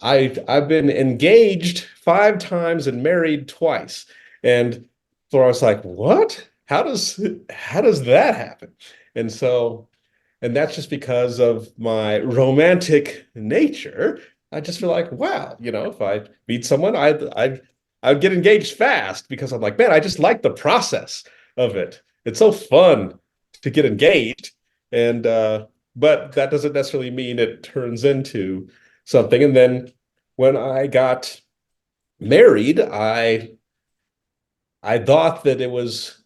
I've been engaged 5 times and married twice. And so I was like, what? How does that happen? And so, and that's just because of my romantic nature. I just feel like, wow, if I meet someone, I'd get engaged fast because I'm like, man, I just like the process of it. It's so fun to get engaged. And but that doesn't necessarily mean it turns into something. And then when I got married, I thought that it was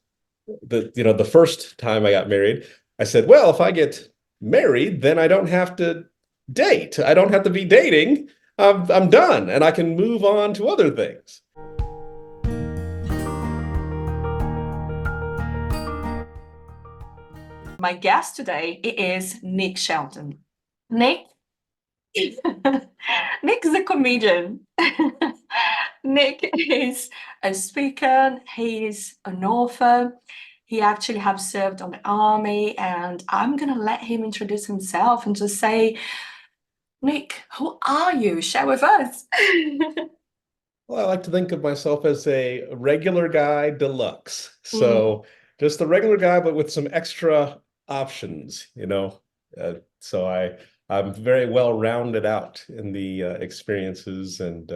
the first time I got married, I said, well, if I get married, then I don't have to date. I don't have to be dating. I'm done and I can move on to other things. My guest today is Nick Shelton. Nick, Nick is a comedian. Nick is a speaker. He's an author. He actually has served on the army, and I'm gonna let him introduce himself and just say, Nick, who are you? Share with us. Well, I like to think of myself as a regular guy deluxe. Mm. So just the regular guy, but with some extra options. So I'm very well rounded out in the experiences and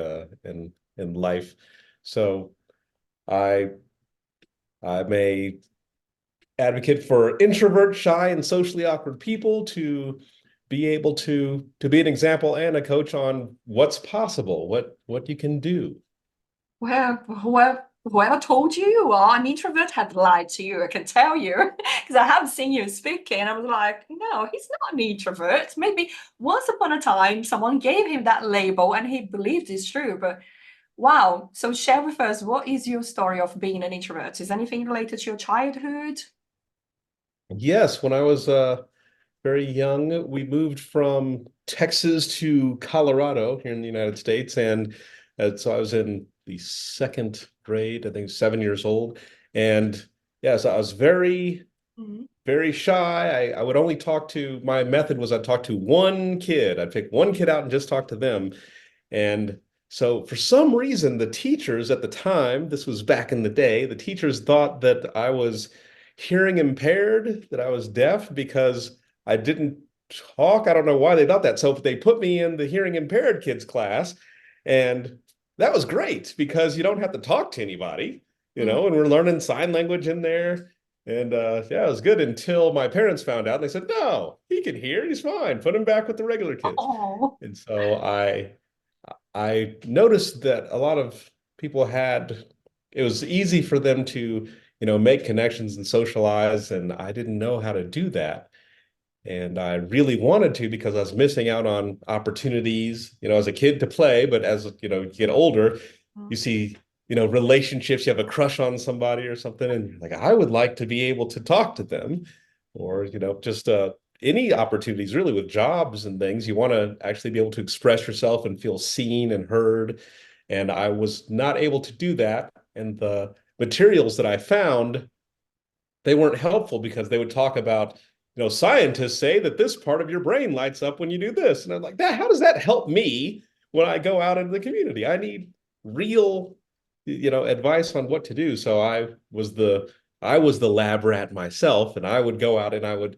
in life. So I I'm a advocate for introvert, shy, and socially awkward people to be able to be an example and a coach on what's possible, what you can do. Well, whoever told you you are an introvert had lied to you, I can tell you. Because I have seen you speaking, and I was like, no, he's not an introvert. Maybe once upon a time someone gave him that label and he believed it's true. But wow. So share with us, what is your story of being an introvert? Is anything related to your childhood? Yes, when I was very young, we moved from Texas to Colorado here in the United States, and so I was in the second grade, I think 7 years old, and yes, I was Mhm. very shy. I would only talk to, my method was I'd talk to one kid. I'd pick one kid out and just talk to them. And so for some reason, the teachers at the time, this was back in the day, the teachers thought that I was hearing impaired, that I was deaf because I didn't talk. I don't know why they thought that. So they put me in the hearing impaired kids class, and that was great because you don't have to talk to anybody, and we're learning sign language in there. And yeah, it was good until my parents found out. They said, no, he can hear. He's fine. Put him back with the regular kids. Oh. And so I noticed that a lot of people it was easy for them to make connections and socialize, and I didn't know how to do that. And I really wanted to because I was missing out on opportunities, as a kid to play, but as you get older, you see, relationships, you have a crush on somebody or something, and you're like, I would like to be able to talk to them, or just any opportunities really with jobs and things. You want to actually be able to express yourself and feel seen and heard. And I was not able to do that. And the materials that I found, they weren't helpful because they would talk about, scientists say that this part of your brain lights up when you do this. And I'm like, that, how does that help me when I go out into the community? I need real, advice on what to do. So I was the lab rat myself, and I would go out and I would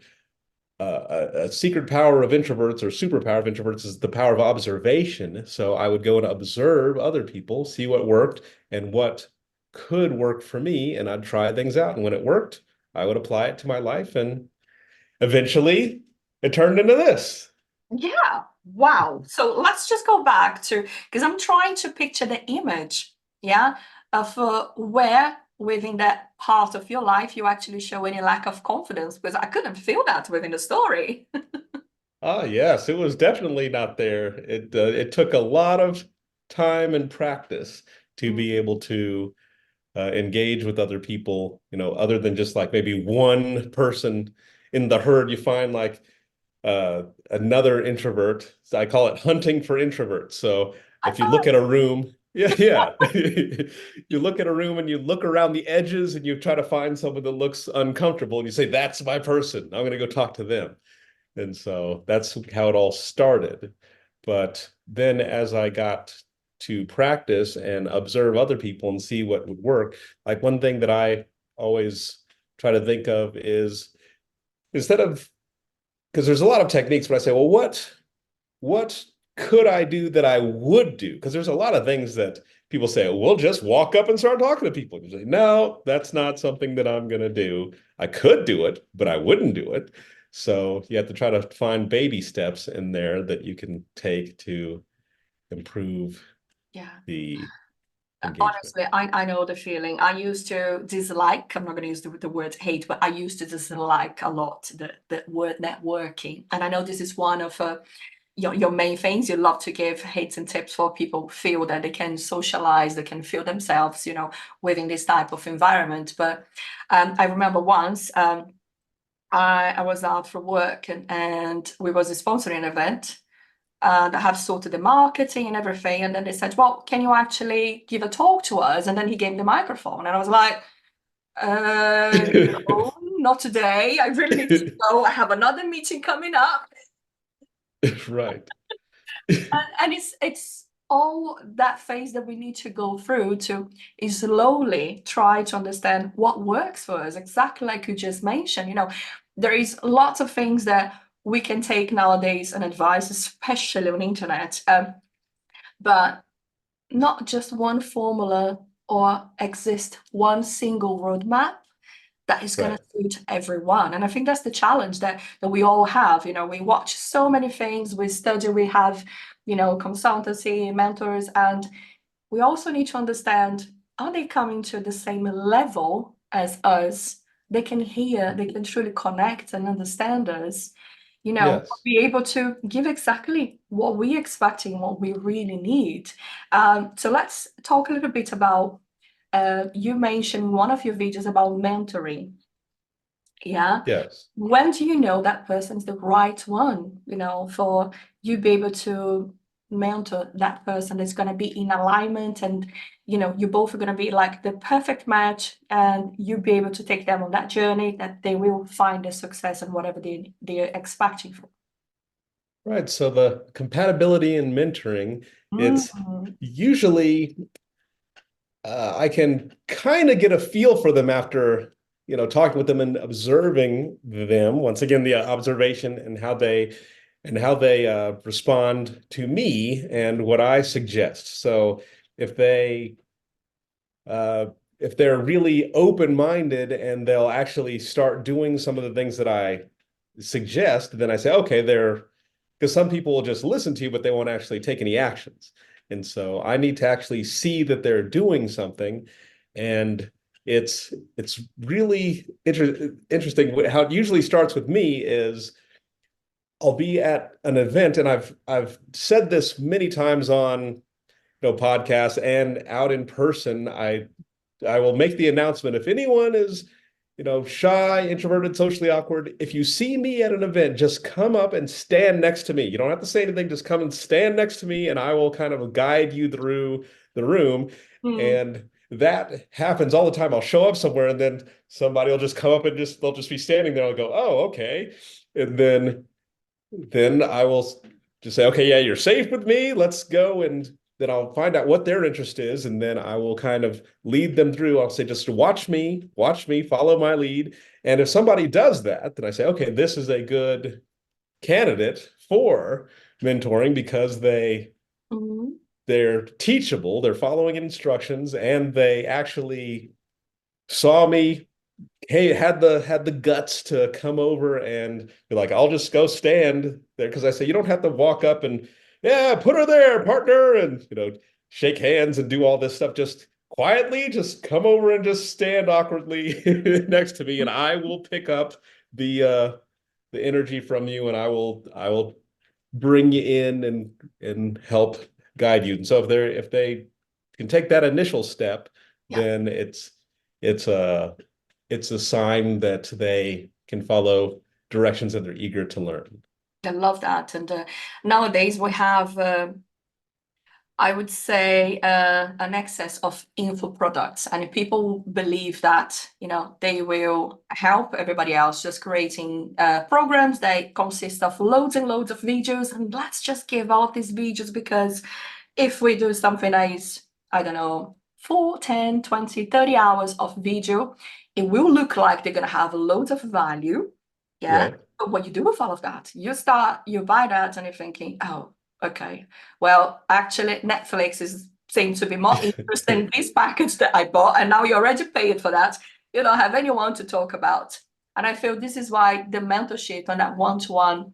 a secret power of introverts or superpower of introverts is the power of observation. So I would go and observe other people, see what worked and what could work for me, and I'd try things out. And when it worked, I would apply it to my life, and eventually it turned into this. Yeah. Wow. So let's just go back to, because I'm trying to picture the image, yeah, of where within that part of your life you actually show any lack of confidence, because I couldn't feel that within the story. Ah, yes, it was definitely not there. It took a lot of time and practice to be Mm. able to engage with other people, other than just like maybe one person in the herd. You find like another introvert. So I call it hunting for introverts. So I if you thought, look at a room, yeah, yeah, you look at a room and you look around the edges and you try to find someone that looks uncomfortable and you say, that's my person. I'm going to go talk to them. And so that's how it all started. But then as I got to practice and observe other people and see what would work, like one thing that I always try to think of is instead of, because there's a lot of techniques, but I say, well, what could I do that I would do? Because there's a lot of things that people say, we'll just walk up and start talking to people. You say, no, that's not something that I'm going to do. I could do it, but I wouldn't do it. So you have to try to find baby steps in there that you can take to improve Yeah. the engagement. Honestly, I know the feeling. I used to dislike, I'm not going to use the word hate, but I used to dislike a lot the word networking. And I know this is one of your main things. You love to give hints and tips for people who feel that they can socialize, they can feel themselves, within this type of environment. But I remember once I was out for work and we was sponsoring an event that have sorted the marketing and everything. And then they said, well, can you actually give a talk to us? And then he gave the microphone. And I was like, no, not today. I really need to go. I have another meeting coming up. Right. And it's all that phase that we need to go through to is slowly try to understand what works for us, exactly like you just mentioned. There is lots of things that we can take nowadays and advice, especially on the internet, but not just one formula or exist one single roadmap that is going Right. to suit everyone. And I think that's the challenge that we all have. We watch so many things, we study, we have, consultancy, mentors, and we also need to understand, are they coming to the same level as us? They can hear, they can truly connect and understand us, Yes. be able to give exactly what we expecting, what we really need. So let's talk a little bit about, you mentioned one of your videos about mentoring. Yeah. Yes. When do you know that person's the right one, for you be able to mentor that person that's going to be in alignment and, you both are going to be like the perfect match and you be able to take them on that journey that they will find the success and whatever they're expecting for. Right. So the compatibility in mentoring, it's Mhm. usually I can kind of get a feel for them after, talking with them and observing them. Once again, the observation and how they respond to me and what I suggest. So if they uh, if they're really open-minded and they'll actually start doing some of the things that I suggest, then I say, okay, they're because some people will just listen to you, but they won't actually take any actions. And so I need to actually see that they're doing something. And it's really interesting. How it usually starts with me is I'll be at an event, and I've said this many times on podcasts and out in person. I will make the announcement if anyone is, shy, introverted, socially awkward. If you see me at an event, just come up and stand next to me. You don't have to say anything, just come and stand next to me, and I will kind of guide you through the room. Mm. And that happens all the time. I'll show up somewhere, and then somebody will just come up and they'll just be standing there. I'll go, oh, okay. And then I will just say, okay, yeah, you're safe with me. Let's go. And then I'll find out what their interest is. And then I will kind of lead them through. I'll say, just watch me, follow my lead. And if somebody does that, then I say, okay, this is a good candidate for mentoring because Mhm. they're teachable, they're following instructions, and they actually saw me, hey, had the guts to come over and be like, I'll just go stand there because I say you don't have to walk up and yeah, put her there, partner, and shake hands and do all this stuff. Just quietly, just come over and just stand awkwardly next to me, and I will pick up the energy from you, and I will bring you in and help guide you. And so if they can take that initial step, Yeah. then it's a sign that they can follow directions and they're eager to learn. I love that. And nowadays we have I would say an excess of info products, and if people believe that they will help everybody else, just creating programs that consist of loads and loads of videos, and let's just give out these videos because if we do something that is, I don't know, 4, 10, 20, 30 hours of video, it will look like they're gonna have loads of value. Yeah. Right. But what you do with all of that, you buy that and you're thinking, oh, okay. Well, actually, Netflix is seems to be more interested in this package that I bought, and now you already paid for that. You don't have anyone to talk about. And I feel this is why the mentorship and that one-to-one,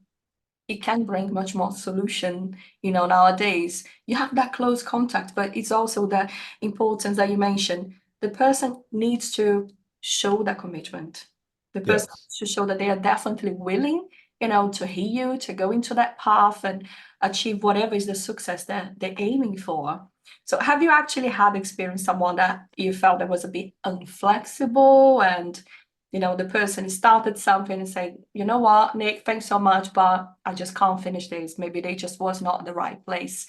it can bring much more solution. Nowadays you have that close contact, but it's also the importance that you mentioned. The person needs to show that commitment. The person Yes. needs to show that they are definitely willing, to hear you, to go into that path and achieve whatever is the success that they're aiming for. So have you actually had experience someone that you felt that was a bit unflexible, and the person started something and said, you know what, Nick, thanks so much, but I just can't finish this. Maybe they just was not in the right place,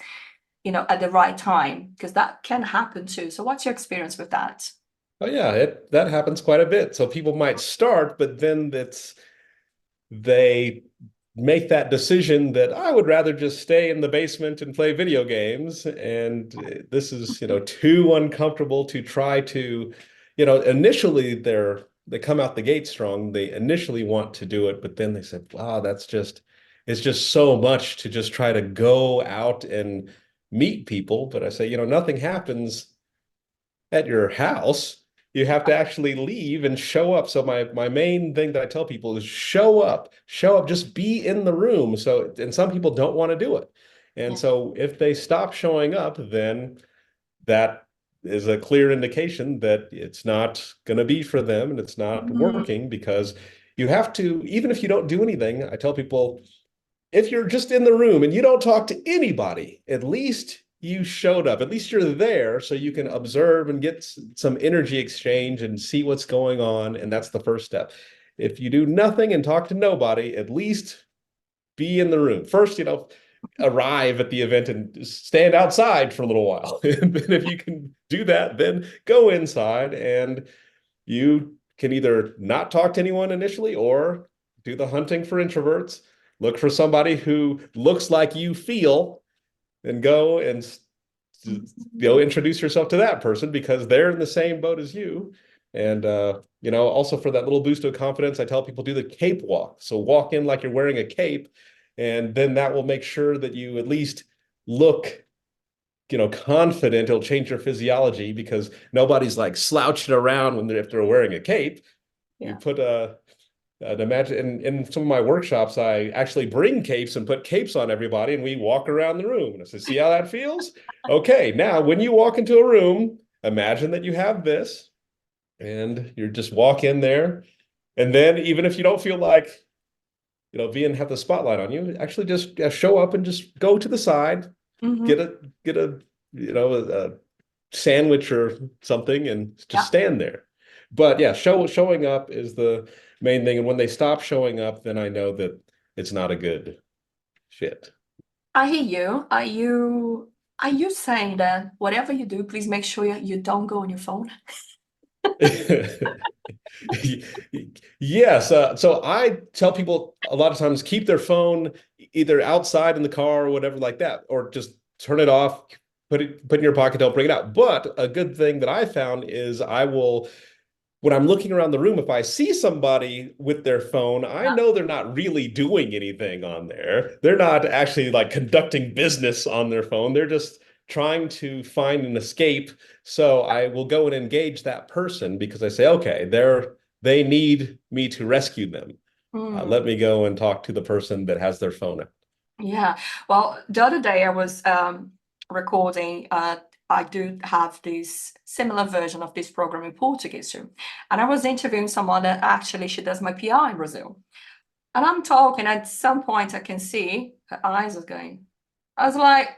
at the right time, because that can happen too. So what's your experience with that? Oh yeah, that happens quite a bit. So people might start, but then they make that decision that I would rather just stay in the basement and play video games. And this is, too uncomfortable to try to, initially they come out the gate strong. They initially want to do it, but then they said, wow, it's just so much to just try to go out and meet people. But I say, nothing happens at your house. You have to actually leave and show up. So my main thing that I tell people is show up, just be in the room. So, and some people don't want to do it. And Yeah. so if they stop showing up, then that is a clear indication that it's not going to be for them and it's not Mhm. working, because you have to, even if you don't do anything, I tell people, if you're just in the room and you don't talk to anybody, at least you showed up. At least you're there so you can observe and get some energy exchange and see what's going on. And that's the first step. If you do nothing and talk to nobody, at least be in the room. First, arrive at the event and stand outside for a little while. And then if you can do that, then go inside and you can either not talk to anyone initially or do the hunting for introverts. Look for somebody who looks like you feel and go and introduce yourself to that person because they're in the same boat as you. And also for that little boost of confidence, I tell people do the cape walk. So walk in like you're wearing a cape, and then that will make sure that you at least look confident. It'll change your physiology because nobody's like slouching around if they're wearing a cape. You Yeah. put imagine in some of my workshops, I actually bring capes and put capes on everybody, and we walk around the room. And I said, "See how that feels? Okay, now when you walk into a room, imagine that you have this, and you just walk in there, and then even if you don't feel like being have the spotlight on you, actually just show up and just go to the side, Hmm. get a a sandwich or something and just Yeah. stand there. But yeah, showing up is the main thing. And when they stop showing up, then I know that it's not a good fit. I hear you. Are you saying that whatever you do, please make sure you don't go on your phone? Yes. So I tell people a lot of times keep their phone either outside in the car or whatever like that, or just turn it off, put it in your pocket, don't bring it out. But a good thing that I found is I will, when I'm looking around the room, if I see somebody with their phone, I know they're not really doing anything on there. They're not actually like conducting business on their phone. They're just trying to find an escape. So I will go and engage that person because I say, okay, they need me to rescue them. Hmm. Let me go and talk to the person that has their phone out. Yeah. Well, the other day I was recording. I do have this similar version of this program in Portuguese too, and I was interviewing someone that actually she does my PR in Brazil. And I'm talking, at some point I can see her eyes are going. I was like,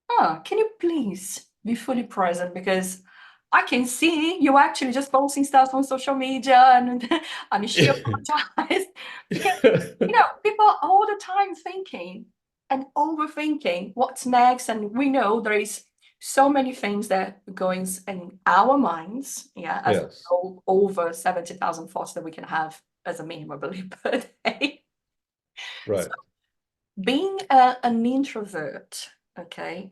oh, can you please be fully present? Because I can see you actually just posting stuff on social media and she apologized. Because, people are all the time thinking and overthinking what's next. And we know there is so many things that going in our minds, yeah, as Yes. over 70,000 thoughts that we can have as a minimum, I believe, per day. So Right. being an introvert, okay,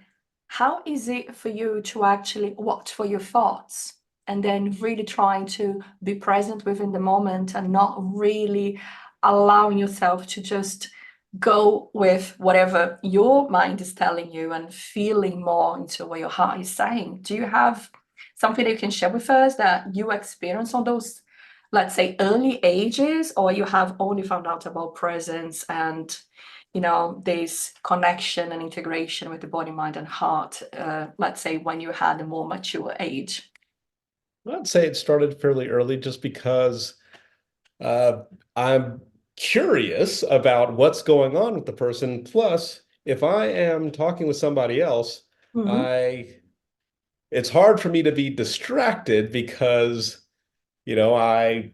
how is it for you to actually watch for your thoughts and then really trying to be present within the moment and not really allowing yourself to just go with whatever your mind is telling you and feeling more into what your heart is saying? Do you have something that you can share with us that you experience on those, let's say, early ages, or you have only found out about presence and this connection and integration with the body, mind, and heart, let's say when you had a more mature age? I'd say it started fairly early just because uh, I'm curious about what's going on with the person. Plus, if I am talking with somebody else, Mhm. I it's hard for me to be distracted because, I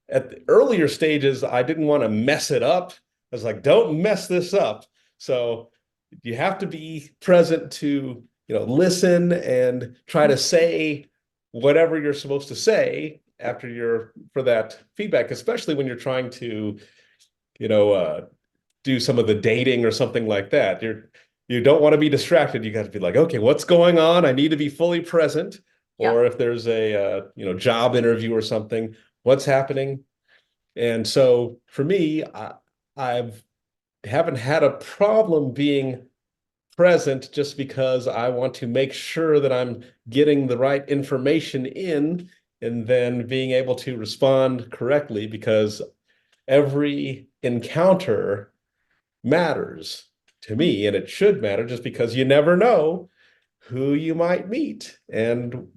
at the earlier stages, I didn't want to mess it up. I was like, don't mess this up. So you have to be present to, listen and try to say whatever you're supposed to say after you're for that feedback, especially when you're trying to, you know, uh, do some of the dating or something like that. You don't want to be distracted. You got to be like, okay, what's going on? I need to be fully present. Yeah. Or if there's a job interview or something, what's happening? And so for me, I've haven't had a problem being present just because I want to make sure that I'm getting the right information in and then being able to respond correctly because every encounter matters to me and it should matter just because you never know who you might meet. And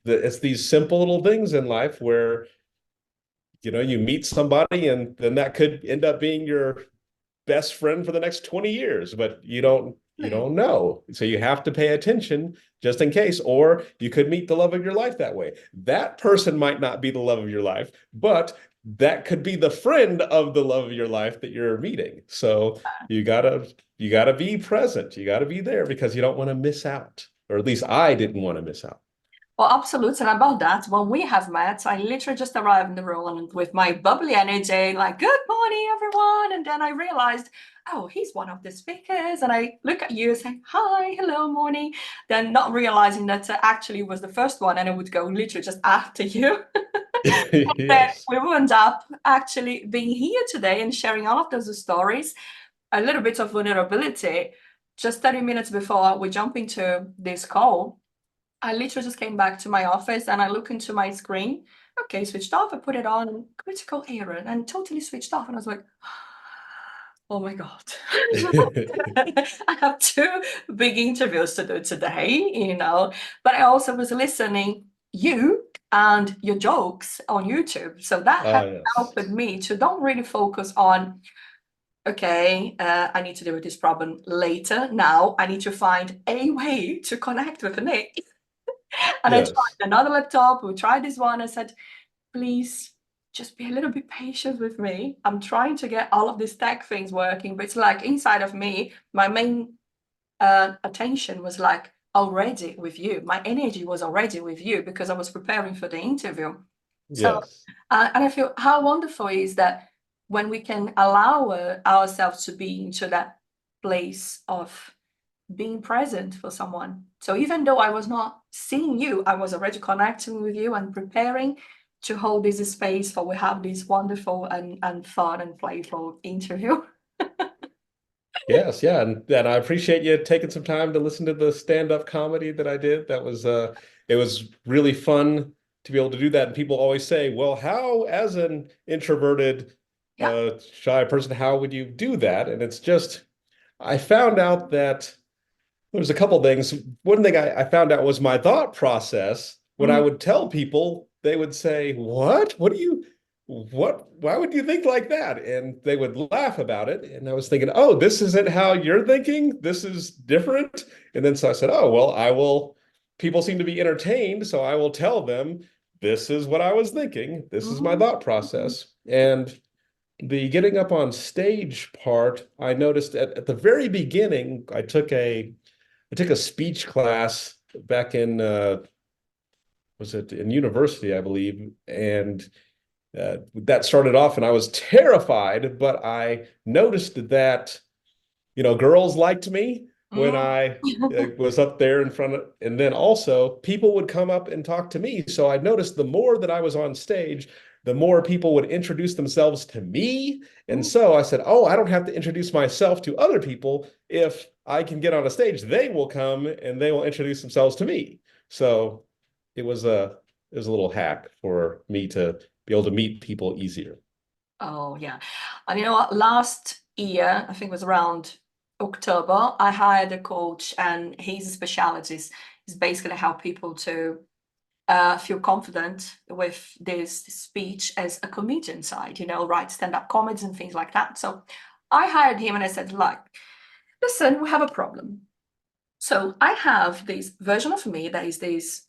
it's these simple little things in life where you meet somebody and then that could end up being your best friend for the next 20 years, but you don't know. So you have to pay attention just in case, or you could meet the love of your life that way. That person might not be the love of your life, but that could be the friend of the love of your life that you're meeting. So you gotta be present. You gotta be there because you don't want to miss out. Or at least I didn't want to miss out. Well, absolutely. And about that, when we have met, I literally just arrived in the room and with my bubbly energy, like, good morning, everyone. And then I realized, oh, he's one of the speakers. And I look at you saying, hi, hello, morning. Then not realizing that actually was the first one and I would go literally just after you. Then Yes. we will end up actually being here today and sharing all of those stories, a little bit of vulnerability. Just 30 minutes before we jump into this call, I literally just came back to my office and I look into my screen. Okay, switched off. I put it on, critical error, and totally switched off. And I was like, oh my God. I have two big interviews to do today. But I also was listening you and your jokes on YouTube. So that has Ah, yes. helped me to don't really focus on, okay, I need to deal with this problem later. Now I need to find a way to connect with Nick. And I tried Yes. another laptop. We tried this one. I said, please just be a little bit patient with me. I'm trying to get all of these tech things working, but it's like inside of me, my main attention was like already with you. My energy was already with you because I was preparing for the interview. So, Yes. and I feel how wonderful is that when we can allow ourselves to be into that place of being present for someone. So even though I was not seeing you, I was already connecting with you and preparing to hold this space for we have this wonderful and fun and playful interview. Yes, yeah, and I appreciate you taking some time to listen to the stand-up comedy that I did. It was really fun to be able to do that. And people always say, "Well, how, as an introverted, Yeah. shy person, how would you do that?" And it's just, I found out that there's a couple things. One thing I found out was my thought process. When I Mhm. would tell people, they would say, "What? Why would you think like that?" And they would laugh about it. And I was thinking, "Oh, this isn't how you're thinking. This is different." And then so I said, "Oh, well, I will." People seem to be entertained, so I will tell them, "This is what I was thinking. This is my Mhm. thought process." And the getting up on stage part, I noticed at the very beginning, I took a speech class back in was it in university, I believe, and that started off, and I was terrified, but I noticed that girls liked me when Mm. I was up there in front of, and then also people would come up and talk to me. So I noticed the more that I was on stage, the more people would introduce themselves to me. And Mm. so I said, oh, I don't have to introduce myself to other people. If I can get on a stage, they will come and they will introduce themselves to me. So it was a little hack for me to be able to meet people easier. Oh, yeah. And you know what? Last year, I think it was around October, I hired a coach, and his specialty is basically help people to feel confident with this speech as a comedian side, write stand-up comedies and things like that. So I hired him and I said, like, listen, we have a problem. So I have this version of me that is this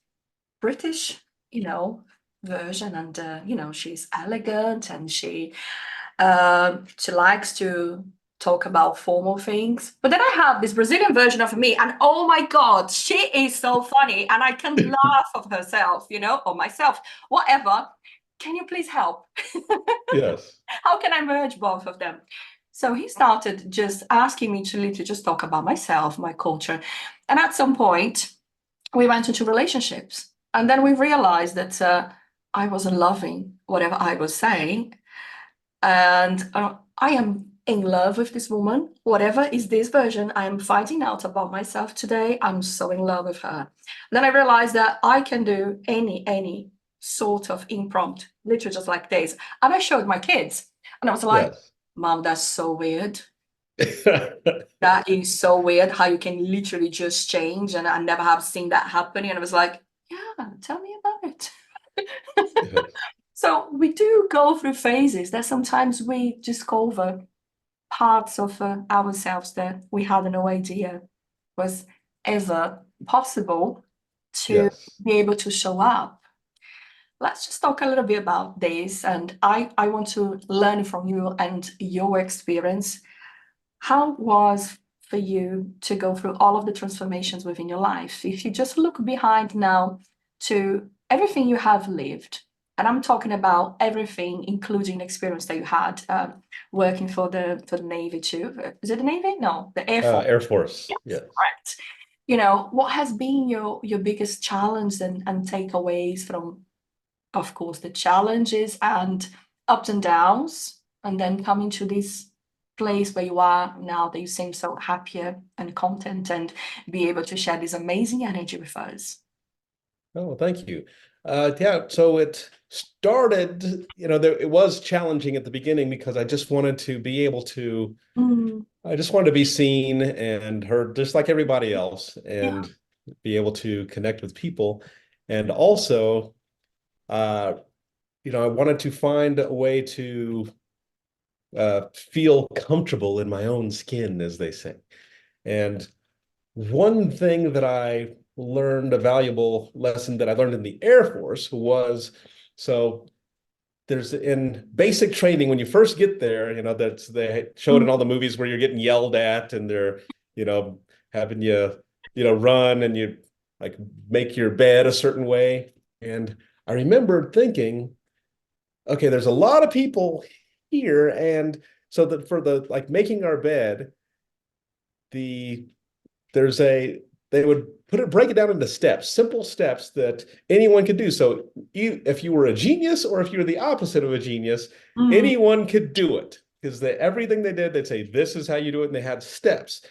British, you know, version, and she's elegant, and she likes to talk about formal things. But then I have this Brazilian version of me, and oh my God, she is so funny, and I can laugh of herself, or myself, whatever. Can you please help? Yes. How can I merge both of them? So he started just asking me to literally just talk about myself, my culture. And at some point, we went into relationships. And then we realized that I wasn't loving whatever I was saying. And I am in love with this woman. Whatever is this version I am finding out about myself today, I'm so in love with her. Then I realized that I can do any sort of impromptu, literally just like this. And I showed my kids, and I was like, Yes. Mom, that's so weird. That is so weird how you can literally just change. And I never have seen that happening. And I was like, yeah, tell me about it. Yes. So we do go through phases that sometimes we discover parts of ourselves that we had no idea was ever possible to Yes. be able to show up. Let's just talk a little bit about this. And I want to learn from you and your experience. How was for you to go through all of the transformations within your life? If you just look behind now to everything you have lived, and I'm talking about everything, including the experience that you had working for the Navy too. Is it the Navy? No, the Air Force. Air Force. Yes, Yes. correct. What has been your biggest challenge and takeaways from, of course, the challenges and ups and downs, and then coming to this place where you are now that you seem so happier and content and be able to share this amazing energy with us. Oh, thank you. Yeah, so it started, it was challenging at the beginning because I just wanted to be able to, Mm, I just wanted to be seen and heard just like everybody else yeah. and be able to connect with people. And also, uh, I wanted to find a way to feel comfortable in my own skin, as they say. And one thing that I learned, a valuable lesson that I learned in the Air Force was, so there's in basic training when you first get there, that's they show it Mm, in all the movies where you're getting yelled at and they're, having you, run and you like make your bed a certain way. And I remember thinking, okay, there's a lot of people here, and so that for the like making our bed, the there's a they would break it down into steps, simple steps that anyone could do. So if you were a genius or if you were the opposite of a genius, mm, anyone could do it because everything they did, they'd say, this is how you do it. And they had steps.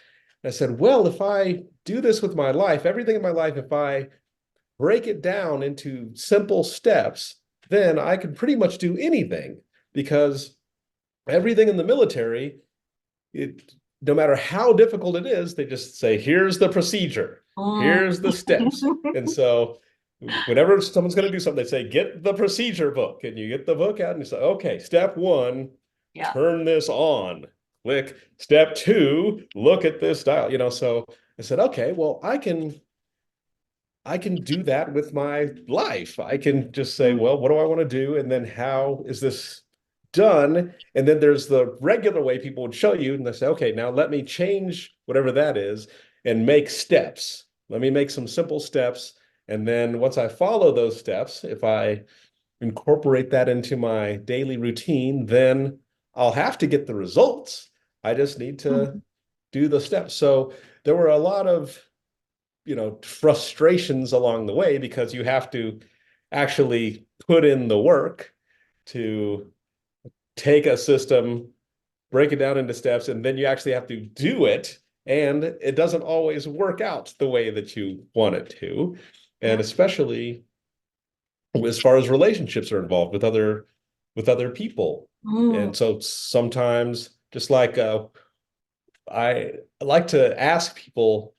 And I said, well, if I do this with my life, everything in my life, if I break it down into simple steps, then I can pretty much do anything because everything in the military, it no matter how difficult it is, they just say, here's the procedure, mm. here's the steps. And so whenever someone's going to do something, they say, get the procedure book. And you get the book out and you say, okay, step one, Yeah. turn this on. Click. Step two, look at this dial. So I said, okay, well, I can do that with my life. I can just say, Mm, well, what do I want to do? And then how is this done? And then there's the regular way people would show you, and they say, okay, now let me change whatever that is and make steps. let me make some simple steps. And then once I follow those steps, if I incorporate that into my daily routine, then I'll have to get the results. I just need to Mhm. do the steps. So there were a lot of, frustrations along the way because you have to actually put in the work to take a system, break it down into steps, and then you actually have to do it. And it doesn't always work out the way that you want it to. And Yeah. especially as far as relationships are involved with other people. Mm. And so sometimes, just like I like to ask people,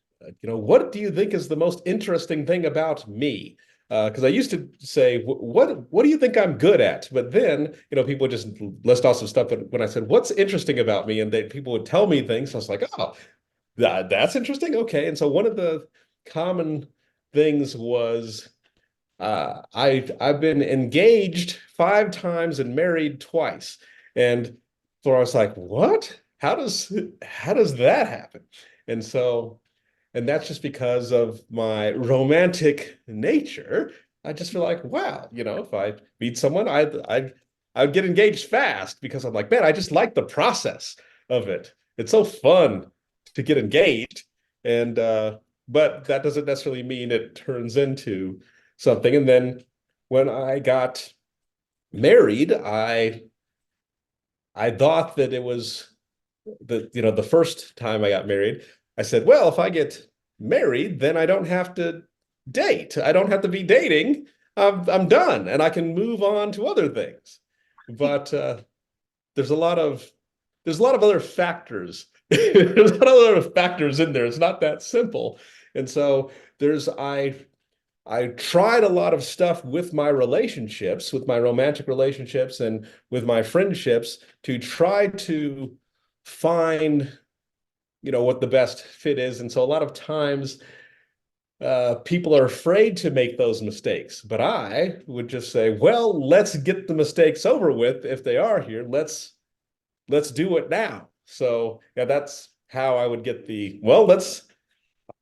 what do you think is the most interesting thing about me? Because I used to say, what do you think I'm good at? But then, people would just list off some stuff. But when I said, what's interesting about me? And people would tell me things. I was like, oh, that's interesting. Okay. And so one of the common things was I've been engaged 5 times and married twice. And so I was like, what? How does that happen? And so, and that's just because of my romantic nature. I just feel like, wow, if I meet someone, I'd get engaged fast because I'm like, man, I just like the process of it. It's so fun to get engaged. And but that doesn't necessarily mean it turns into something. And then when I got married, I thought that it was the first time I got married, I said, well, if I get married, then I don't have to date. I don't have to be dating. I'm done and I can move on to other things. But there's a lot of other factors. There's a lot of other factors in there. It's not that simple. And so there's I tried a lot of stuff with my relationships, with my romantic relationships and with my friendships to try to find, what the best fit is. And so a lot of times people are afraid to make those mistakes. But I would just say, well, let's get the mistakes over with. If they are here, let's do it now. So yeah, that's how I would get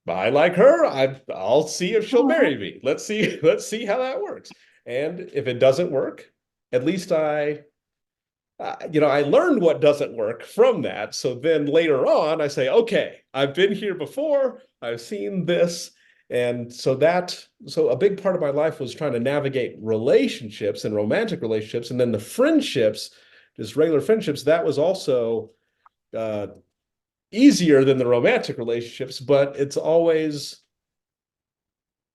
I like her. I'll see if she'll Mhm. marry me. Let's see how that works. And if it doesn't work, at least I learned what doesn't work from that. So then later on, I say, okay, I've been here before. I've seen this. And so a big part of my life was trying to navigate relationships and romantic relationships. And then the friendships, just regular friendships, that was also uh, easier than the romantic relationships, but it's always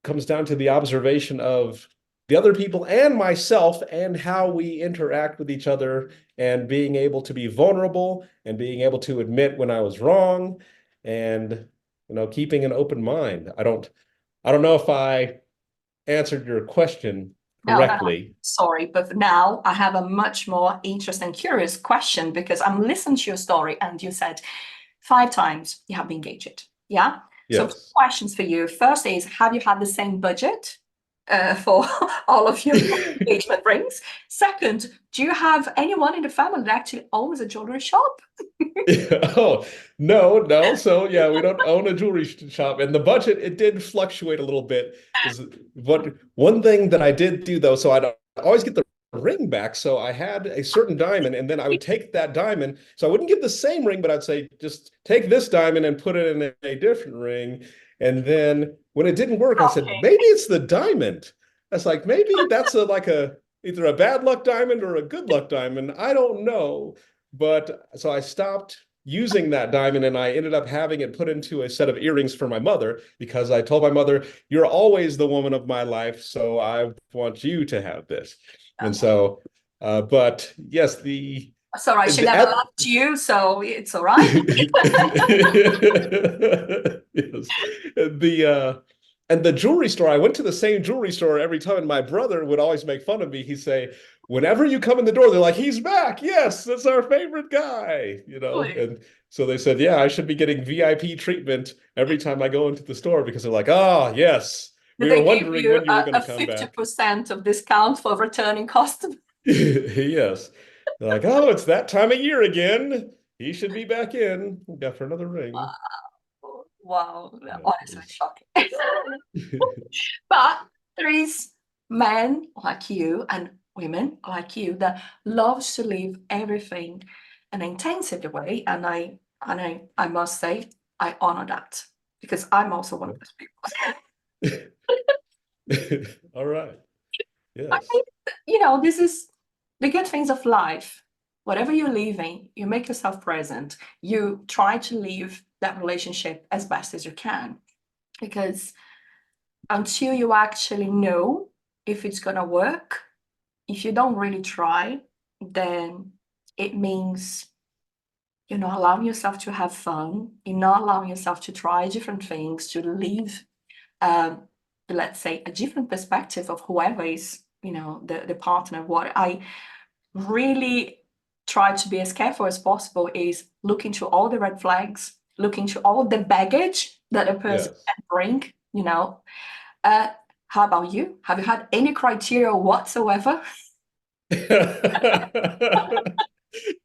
comes down to the observation of the other people and myself and how we interact with each other and being able to be vulnerable and being able to admit when I was wrong and keeping an open mind. I don't know if I answered your question No, no, correctly. sorry, but now I have a much more interesting, curious question because I'm listening to your story and you said 5 times you have been engaged. Yeah. So two Yes. questions for you. First is, have you had the same budget for all of your engagement rings? Second, do you have anyone in the family that actually owns a jewelry shop? Oh, no, no. So yeah, we don't own a jewelry shop, and the budget it did fluctuate a little bit. Is what one thing that I did do though. So I'd always get the ring back. So I had a certain diamond, and then I would take that diamond. So I wouldn't get the same ring, but I'd say just take this diamond and put it in a different ring. And then when it didn't work, I said Okay. maybe it's the diamond. I was like maybe that's a either a bad luck diamond or a good luck diamond. I don't know. But so I stopped using that diamond and I ended up having it put into a set of earrings for my mother because I told my mother, you're always the woman of my life, so I want you to have this. And so, but yes, Sorry, she never at loved you, so it's all right. yes. And the jewelry store, I went to the same jewelry store every time, and my brother would always make fun of me. He'd say, whenever you come in the door, they're like, he's back. Yes, that's our favorite guy. Really? And so they said, yeah, I should be getting VIP treatment every time I go into the store because they're like, oh, yes, Did we were they give wondering you when you were going a to come back. 50% of discount for returning customers? Yes. They're like, oh, it's that time of year again. He should be back in. Yeah, for another ring. Wow, Yeah, it honestly was. shocking. But there is men like you and women like you that loves to live everything in an intensive way, and I must say I honor that because I'm also one of those people. All right. I Yes. think, this is the good things of life. Whatever you're living, you make yourself present. You try to live that relationship as best as you can. Because until you actually know if it's going to work, if you don't really try, then it means you're not allowing yourself to have fun. You're not allowing yourself to try different things, to live, um, let's say, a different perspective of whoever is, the partner. What I really try to be as careful as possible is look into all the red flags, look into all the baggage that a person Yes. can bring, Uh, how about you? Have you had any criteria whatsoever?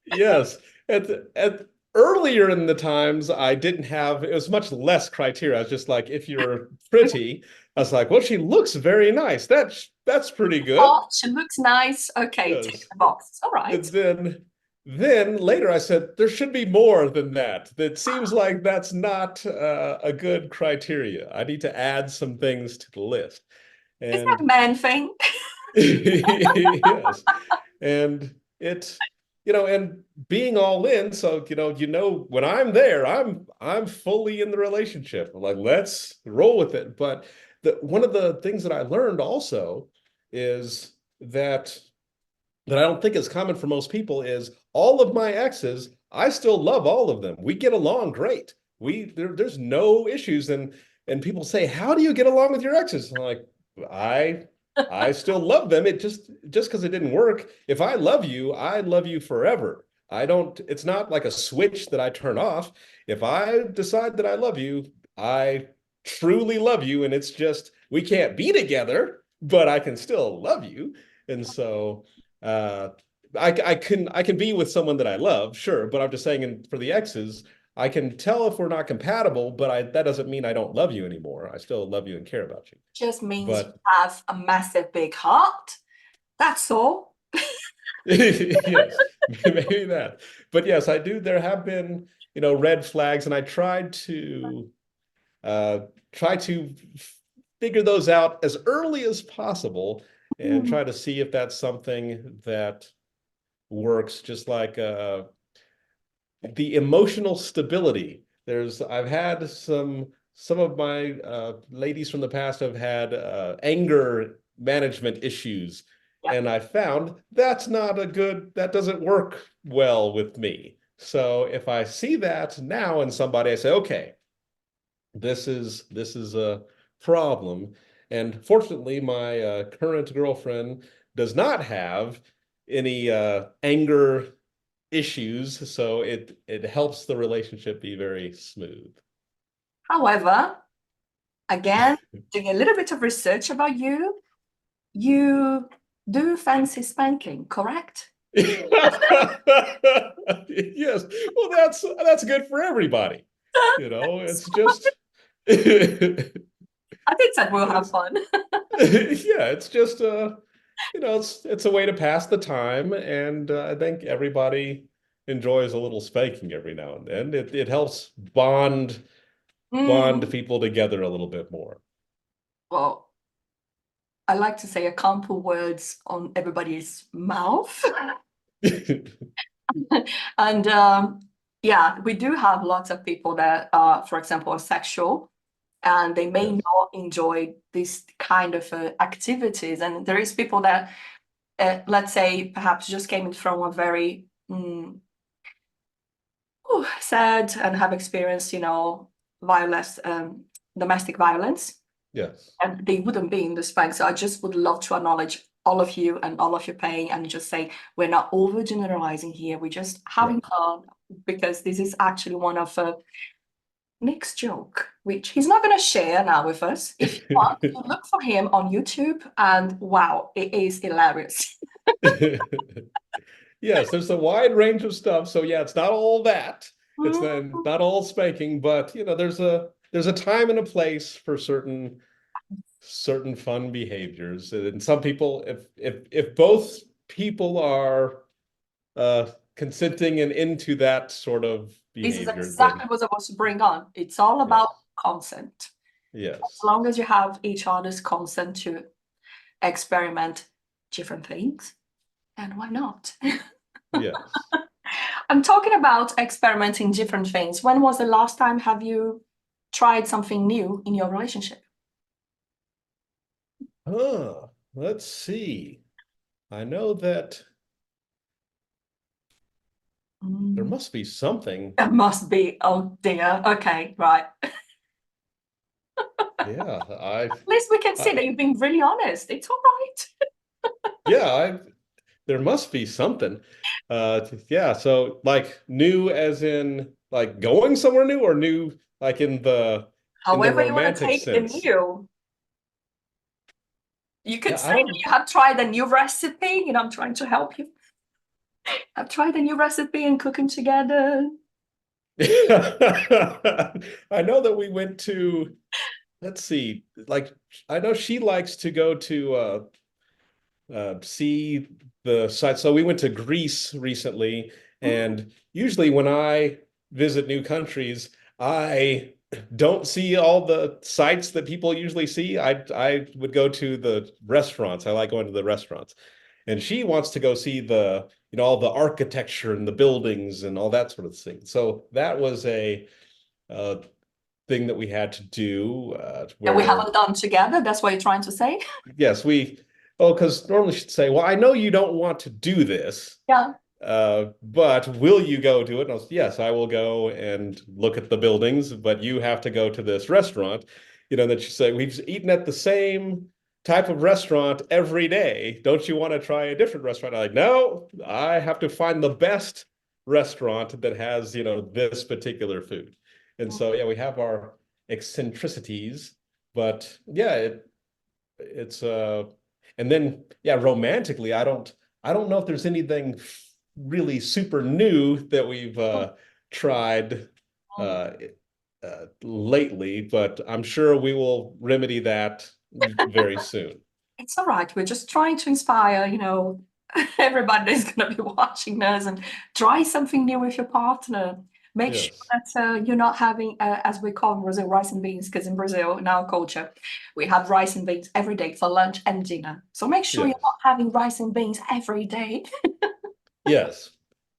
Yes. At earlier in the times, I didn't have, it was much less criteria. I was just like, if you're pretty, I was like, well, she looks very nice. That's pretty good. Oh, she looks nice. Okay, tick Yes. the box. All And right. then later I said, there should be more than that. That seems like that's not a good criteria. I need to add some things to the list. Is that a And man thing? yes. And it, and being all in, so when I'm there, I'm fully in the relationship. I'm like, let's roll with it. But one of the things that I learned also is that I don't think is common for most people is all of my exes, I still love all of them. We get along great. There's no issues. And people say, how do you get along with your exes? I'm like, I I still love them. It just because it didn't work. If I love you forever. I don't, it's not like a switch that I turn off. If I decide that I love you, I truly love you. And it's just we can't be together, but I can still love you. And so uh, I can be with someone that I love, sure, but I'm just saying, for the exes, I can tell if we're not compatible, but that doesn't mean I don't love you anymore. I still love you and care about you. Just means you But have a massive big heart. That's all. yes, maybe that. But yes, I do. There have been, red flags, and I uh, try to figure those out as early as possible and Mm. try to see if that's something that works, just like the emotional stability. I've had some of my ladies from the past have had anger management issues, Yeah. and I found that doesn't work well with me. So if I see that now in somebody, I say, okay, this is a problem. And fortunately, my current girlfriend does not have any anger issues, so it helps the relationship be very smooth. However, again, doing a little bit of research about you, you do fancy spanking, correct? Yes, well, that's good for everybody. It's just it's I think that we'll have fun. yeah, it's just it's a way to pass the time, and I think everybody enjoys a little spanking every now and then. It helps bond Mm, people together a little bit more. well, I like to say a couple words on everybody's mouth. And yeah, we do have lots of people that are, for example, are sexual, and they may Yes. not enjoy this kind of activities. And there is people that, let's say, perhaps just came from a very sad and have experienced, violence, domestic violence, Yes. and they wouldn't be in the spank. So I just would love to acknowledge all of you and all of your pain and just say we're not overgeneralizing here. We're just having Right. fun because this is actually one of Nick's joke, which he's not going to share now with us. If you want, you look for him on YouTube, and wow, it is hilarious. Yes, there's a wide range of stuff. So yeah, it's not all that. It's Mm, not all spanking, but there's there's a time and a place for certain fun behaviors. And some people, if both people are consenting and into that sort of This is behavior, then exactly what I was to bring on. It's all about yes, consent. As yes, long as you have each other's consent to experiment different things, and why not? yes. I'm talking about experimenting different things. When was the last time have you tried something new in your relationship? Let's see. I know that there Mm, must be something. it must be. Oh dear. Okay, right. Yeah, At least we can see I that you've been really honest. It's all right. yeah, there must be something. Yeah, so like new as in like going somewhere new or new like in the However, you want to romantic take the sense. new, you could Yeah, say I that don't you have tried a new recipe. I'm trying to help you. I've tried a new recipe and cooking together. I know that we went to, let's see, like I know she likes to go to see the site. So we went to Greece recently, Mm, and usually when I visit new countries, I don't see all the sites that people usually see. I would go to the restaurants. I like going to the restaurants. And she wants to go see all the architecture and the buildings and all that sort of thing. So that was a uh, thing that we had to do that we where haven't done together. That's what you're trying to say. yes, because normally she'd say, well, I know you don't want to do this, Yeah. but will you go do it? And I was, yes, I will go and look at the buildings, but you have to go to this restaurant. That she'd say, we've eaten at the same type of restaurant every day. Don't you want to try a different restaurant? I'm like, no, I have to find the best restaurant that has, this particular food. And so, yeah, we have our eccentricities, but yeah, it's and then yeah, romantically, I don't know if there's anything really super new that we've tried uh lately, but I'm sure we will remedy that very soon. It's all right. We're just trying to inspire, everybody's going to be watching us and try something new with your partner. Make sure Yes. that you're not having, as we call in Brazil, rice and beans, because in Brazil, in our culture, we have rice and beans every day for lunch and dinner. So make sure you're not Yes. having rice and beans every day. Yes.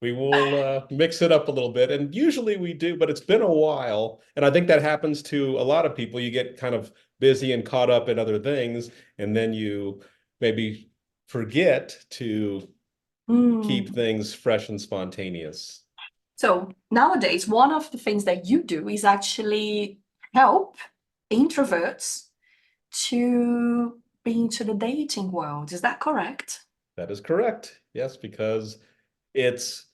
We will mix it up a little bit. And usually we do, but it's been a while. And I think that happens to a lot of people. You get kind of busy and caught up in other things, and then you maybe forget to keep Mm. things fresh and spontaneous. So nowadays, one of the things that you do is actually help introverts to be into the dating world. Is that correct? That is correct. Yes, because it's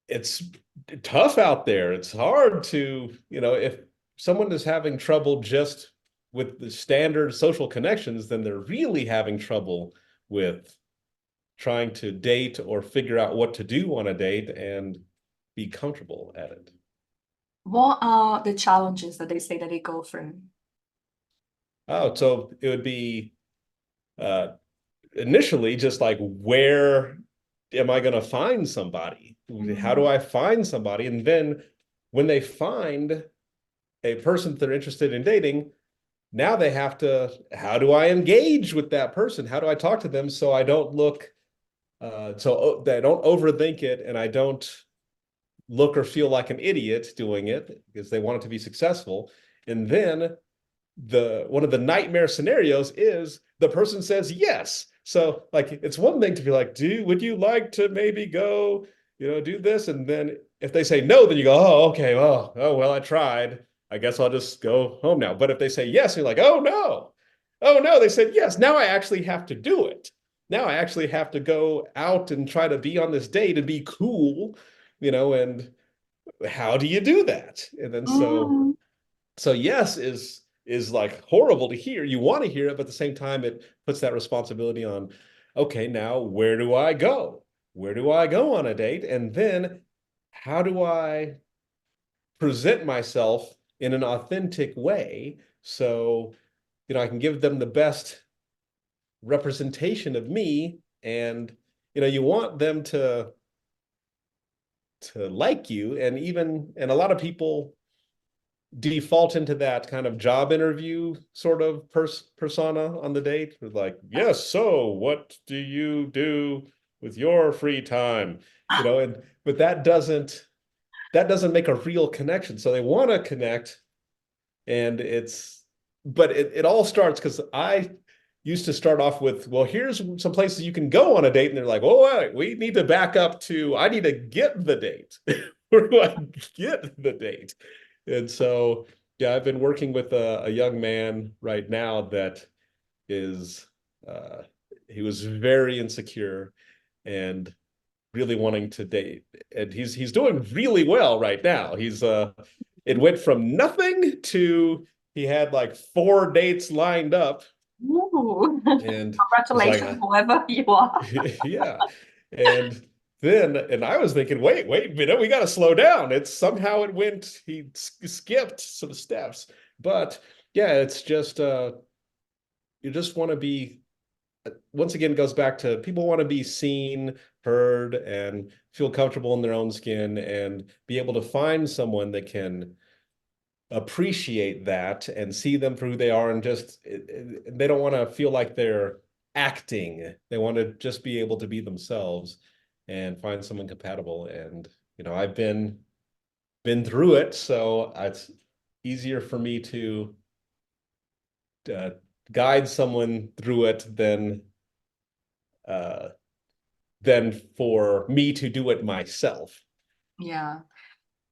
it's tough out there. It's hard to, if someone is having trouble just with the standard social connections, then they're really having trouble with trying to date or figure out what to do on a date and be comfortable at it. What are the challenges that they say that they go through? Oh, so it would be uh initially just like, where am I going to find somebody? How do Mm. I find somebody? And then when they find a person that they're interested in dating, now they have to, how do I engage with that person? How do I talk to them so I don't look, so that I don't overthink it and I don't look or feel like an idiot doing it because they want it to be successful. And then one of the nightmare scenarios is the person says yes. So like it's one thing to be like, would you like to maybe go, do this? And then if they say no, then you go, oh, okay, well, I tried. I guess I'll just go home now. But if they say yes, you're like, oh no. Oh no, they said yes. Now I actually have to do it. Now I actually have to go out and try to be on this date and be cool, and how do you do that? And then Mm. so yes is like horrible to hear. You want to hear it, but at the same time, it puts that responsibility on, okay, now where do I go? Where do I go on a date? And then how do I present myself in an authentic way. So, I can give them the best representation of me. And, you want them to like you. And a lot of people default into that kind of job interview sort of persona on the date. With like, yes, so what do you do with your free time? But that doesn't make a real connection. So they want to connect, and but it all starts because I used to start off with, well, here's some places you can go on a date. And they're like, oh, wait, we need to back up to, I need to get the date. Where do I get the date? And so, yeah, I've been working with a young man right now that is, uh, he was very insecure and really wanting to date. And he's doing really well right now. It went from nothing to he had like 4 dates lined up. Ooh. And he's like, Congratulations, whoever you are. yeah. And I was thinking, wait a minute, we got to slow down. It's somehow it went, he skipped some steps. But yeah, it's just, you just want to be, once again, it goes back to people want to be seen, heard, and feel comfortable in their own skin and be able to find someone that can appreciate that and see them for who they are, and just they don't want to feel like they're acting. They want to just be able to be themselves and find someone compatible. And I've been through it, so it's easier for me to uh, guide someone through it uh, than for me to do it myself. Yeah.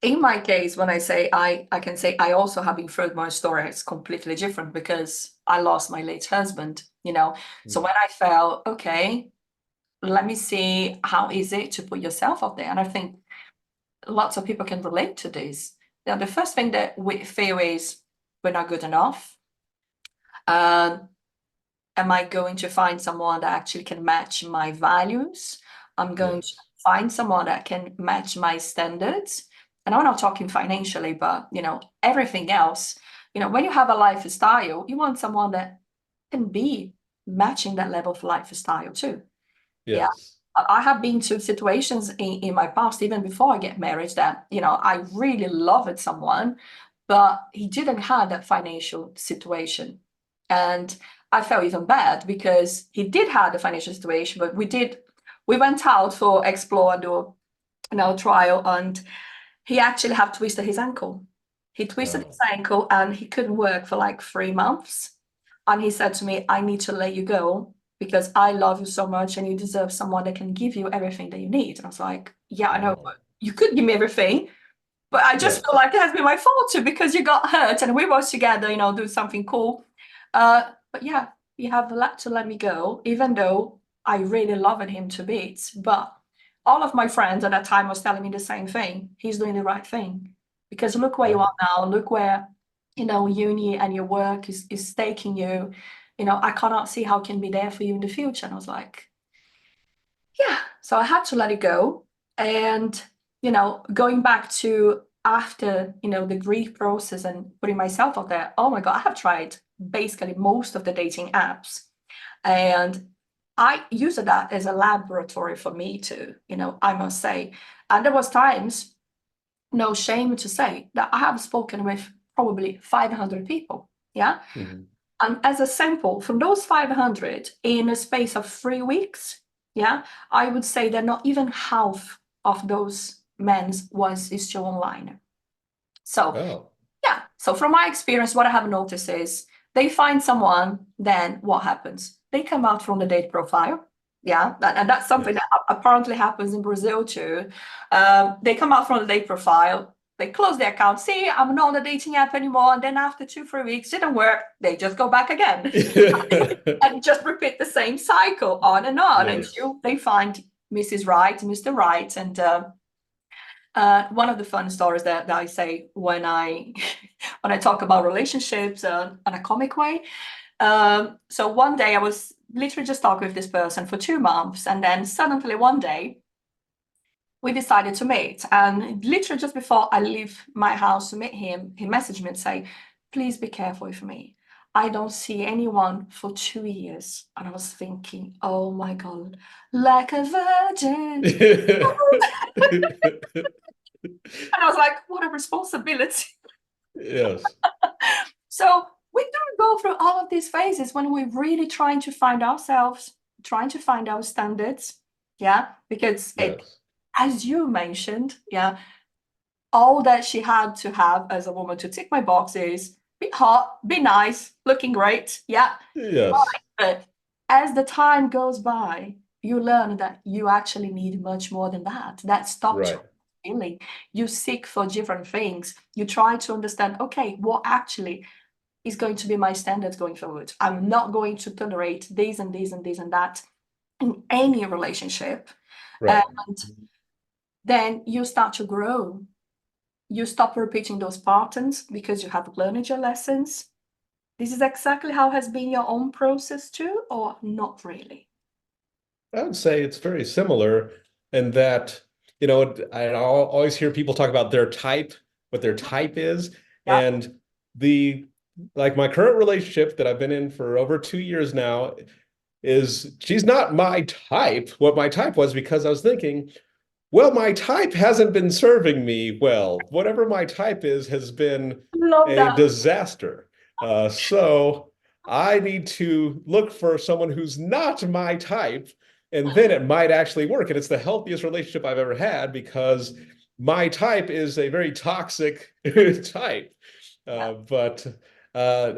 In my case, when I say I can say I also have been through my story, it's completely different because I lost my late husband, So when I felt, okay, let me see how is it to put yourself out there. And I think lots of people can relate to this. Now, the first thing that we feel is we're not good enough. Am I going to find someone that actually can match my values? I'm going to Yes. find someone that can match my standards. And I'm not talking financially, but everything else. When you have a lifestyle, you want someone that can be matching that level of lifestyle too. Yeah. Yes. I have been to situations in my past, even before I get married, that I really loved someone, but he didn't have that financial situation. And I felt even bad because he did have the financial situation, but we went out for explore and do trial, and he actually had twisted his ankle. He twisted his Oh. ankle and he couldn't work for like 3 months. And he said to me, I need to let you go because I love you so much and you deserve someone that can give you everything that you need. And I was like, yeah, I know, Oh. but you could give me everything. But I just feel Yes. like it has been my fault too because you got hurt and we were together, do something cool. But yeah, you have to let me go, even though I really loved him to bits. But all of my friends at that time was telling me the same thing. He's doing the right thing. Because look where you Oh. are now, look where, uni and your work is taking you. I cannot see how it can be there for you in the future. And I was like, yeah. So I had to let it go. And, going back to after, the grief process and putting myself out there, oh my God, I have tried basically most of the dating apps. And I used that as a laboratory for me too, I must say. And there was times, no shame to say, that I have spoken with probably 500 people. Yeah. Mhm. And as a sample from those 500 in a space of 3 weeks, yeah, I would say that not even half of those men is still online. So Oh. yeah, so from my experience, what I have noticed is they find someone, then what happens? They come out from the date profile. Yeah, and that's something that Yes. apparently happens in Brazil too. They come out from the date profile, they close their account, see, I'm not on the dating app anymore. And then after 2, 3 weeks, didn't work, they just go back again and just repeat the same cycle on and on Yes. until they find Mrs. Right, Mr. Right. And one of the fun stories that I say when I when I talk about relationships in a comic way. So one day I was literally just talking with this person for 2 months, and then suddenly one day we decided to meet. And literally just before I leave my house to meet him, he messaged me and say, please be careful with me. I don't see anyone for 2 years. And I was thinking, oh my God, like a virgin. And I was like, what a responsibility. Yes, So we do go through all of these phases when we're really trying to find ourselves, trying to find our standards. Yeah, because it, yes, as you mentioned, yeah, all that she had to have as a woman to tick my boxes, be hot, be nice, looking great. Yeah. yes, But as the time goes by, you learn that you actually need much more than that. That stopped right. you feeling. You seek for different things. You try to understand, okay, what actually is going to be my standards going forward. I'm not going to tolerate this and this and this and that in any relationship. And Right. then you start to grow. You stop repeating those patterns because you have learned your lessons. This is exactly how has been your own process too, or not really? I would say it's very similar in that, I always hear people talk about their type, what their type is. Yeah. And the, like my current relationship that I've been in for over 2 years now is she's not my type. What my type was because I was thinking, well, my type hasn't been serving me well. Whatever my type is has been Love a that. disaster. So I need to look for someone who's not my type, and then it might actually work. And it's the healthiest relationship I've ever had because my type is a very toxic type. Yeah. But uh,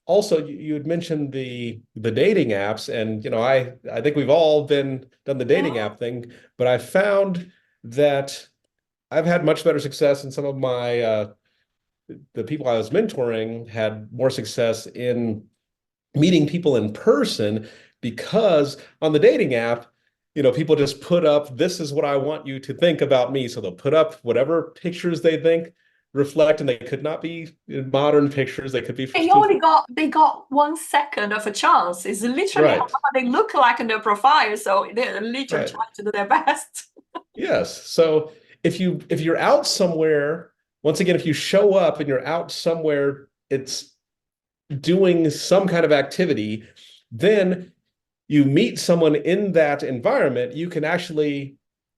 also, you had mentioned the dating apps, and I think we've all been done the Yeah. dating app thing, but I found that I've had much better success in some of my the people I was mentoring had more success in meeting people in person because on the dating app, people just put up, this is what I want you to think about me. So they'll put up whatever pictures they think reflect, and they could not be modern pictures. They could be They too, only got 1 second of a chance. It's literally how right, they look like in their profile. So they're literally right. trying to do their best. Yes. So if you're out somewhere, once again, if you show up and you're out somewhere, it's doing some kind of activity, then you meet someone in that environment, you can actually,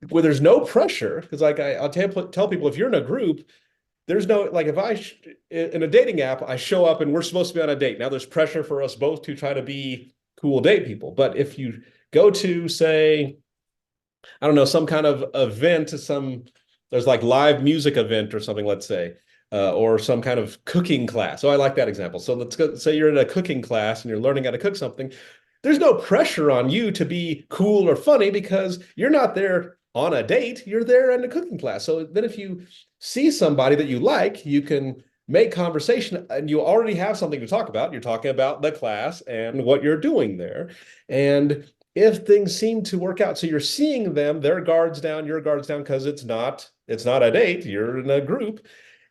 where there's no pressure, because like I'll tell people, if you're in a group, there's no, like if in a dating app, I show up and we're supposed to be on a date. Now there's pressure for us both to try to be cool date people. But if you go to, say, I don't know, some kind of event, there's like live music event or something, let's say, or some kind of cooking class. So I like that example. So let's go, say you're in a cooking class and you're learning how to cook something. There's no pressure on you to be cool or funny because you're not there on a date. You're there in a cooking class. So then if you see somebody that you like, you can make conversation and you already have something to talk about. You're talking about the class and what you're doing there. And if things seem to work out, so you're seeing them, their guards down, your guards down, because it's not a date, you're in a group.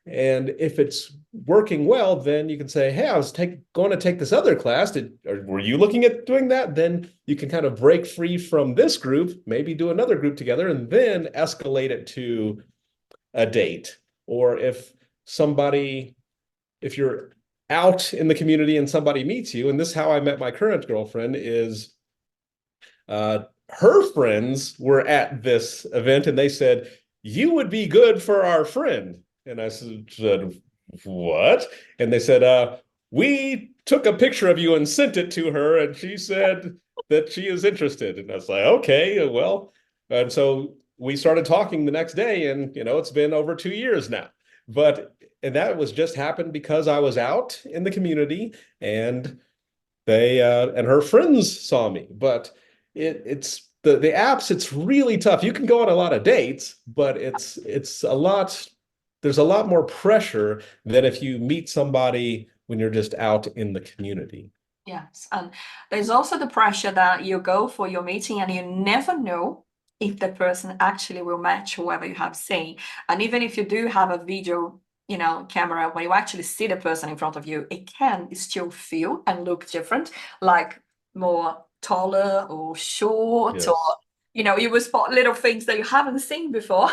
And if it's working well, then you can say, hey, I was going to take this other class. Were you looking at doing that? Then you can kind of break free from this group, maybe do another group together, and then escalate it to a date. Or if you're out in the community and somebody meets you, and this is how I met my current girlfriend, is her friends were at this event and they said, you would be good for our friend. And I said, what? And they said, we took a picture of you and sent it to her, and she said that she is interested. And I was like, okay, well. And so we started talking the next day, and it's been over 2 years now. And that was just happened because I was out in the community and and her friends saw me. But it's the apps, it's really tough. You can go on a lot of dates, but it's a lot, there's a lot more pressure than if you meet somebody when you're just out in the community. Yes, and there's also the pressure that you go for your meeting and you never know if the person actually will match whoever you have seen. And even if you do have a video, camera, when you actually see the person in front of you, it can still feel and look different, like more taller or short or Yes. you will spot little things that you haven't seen before.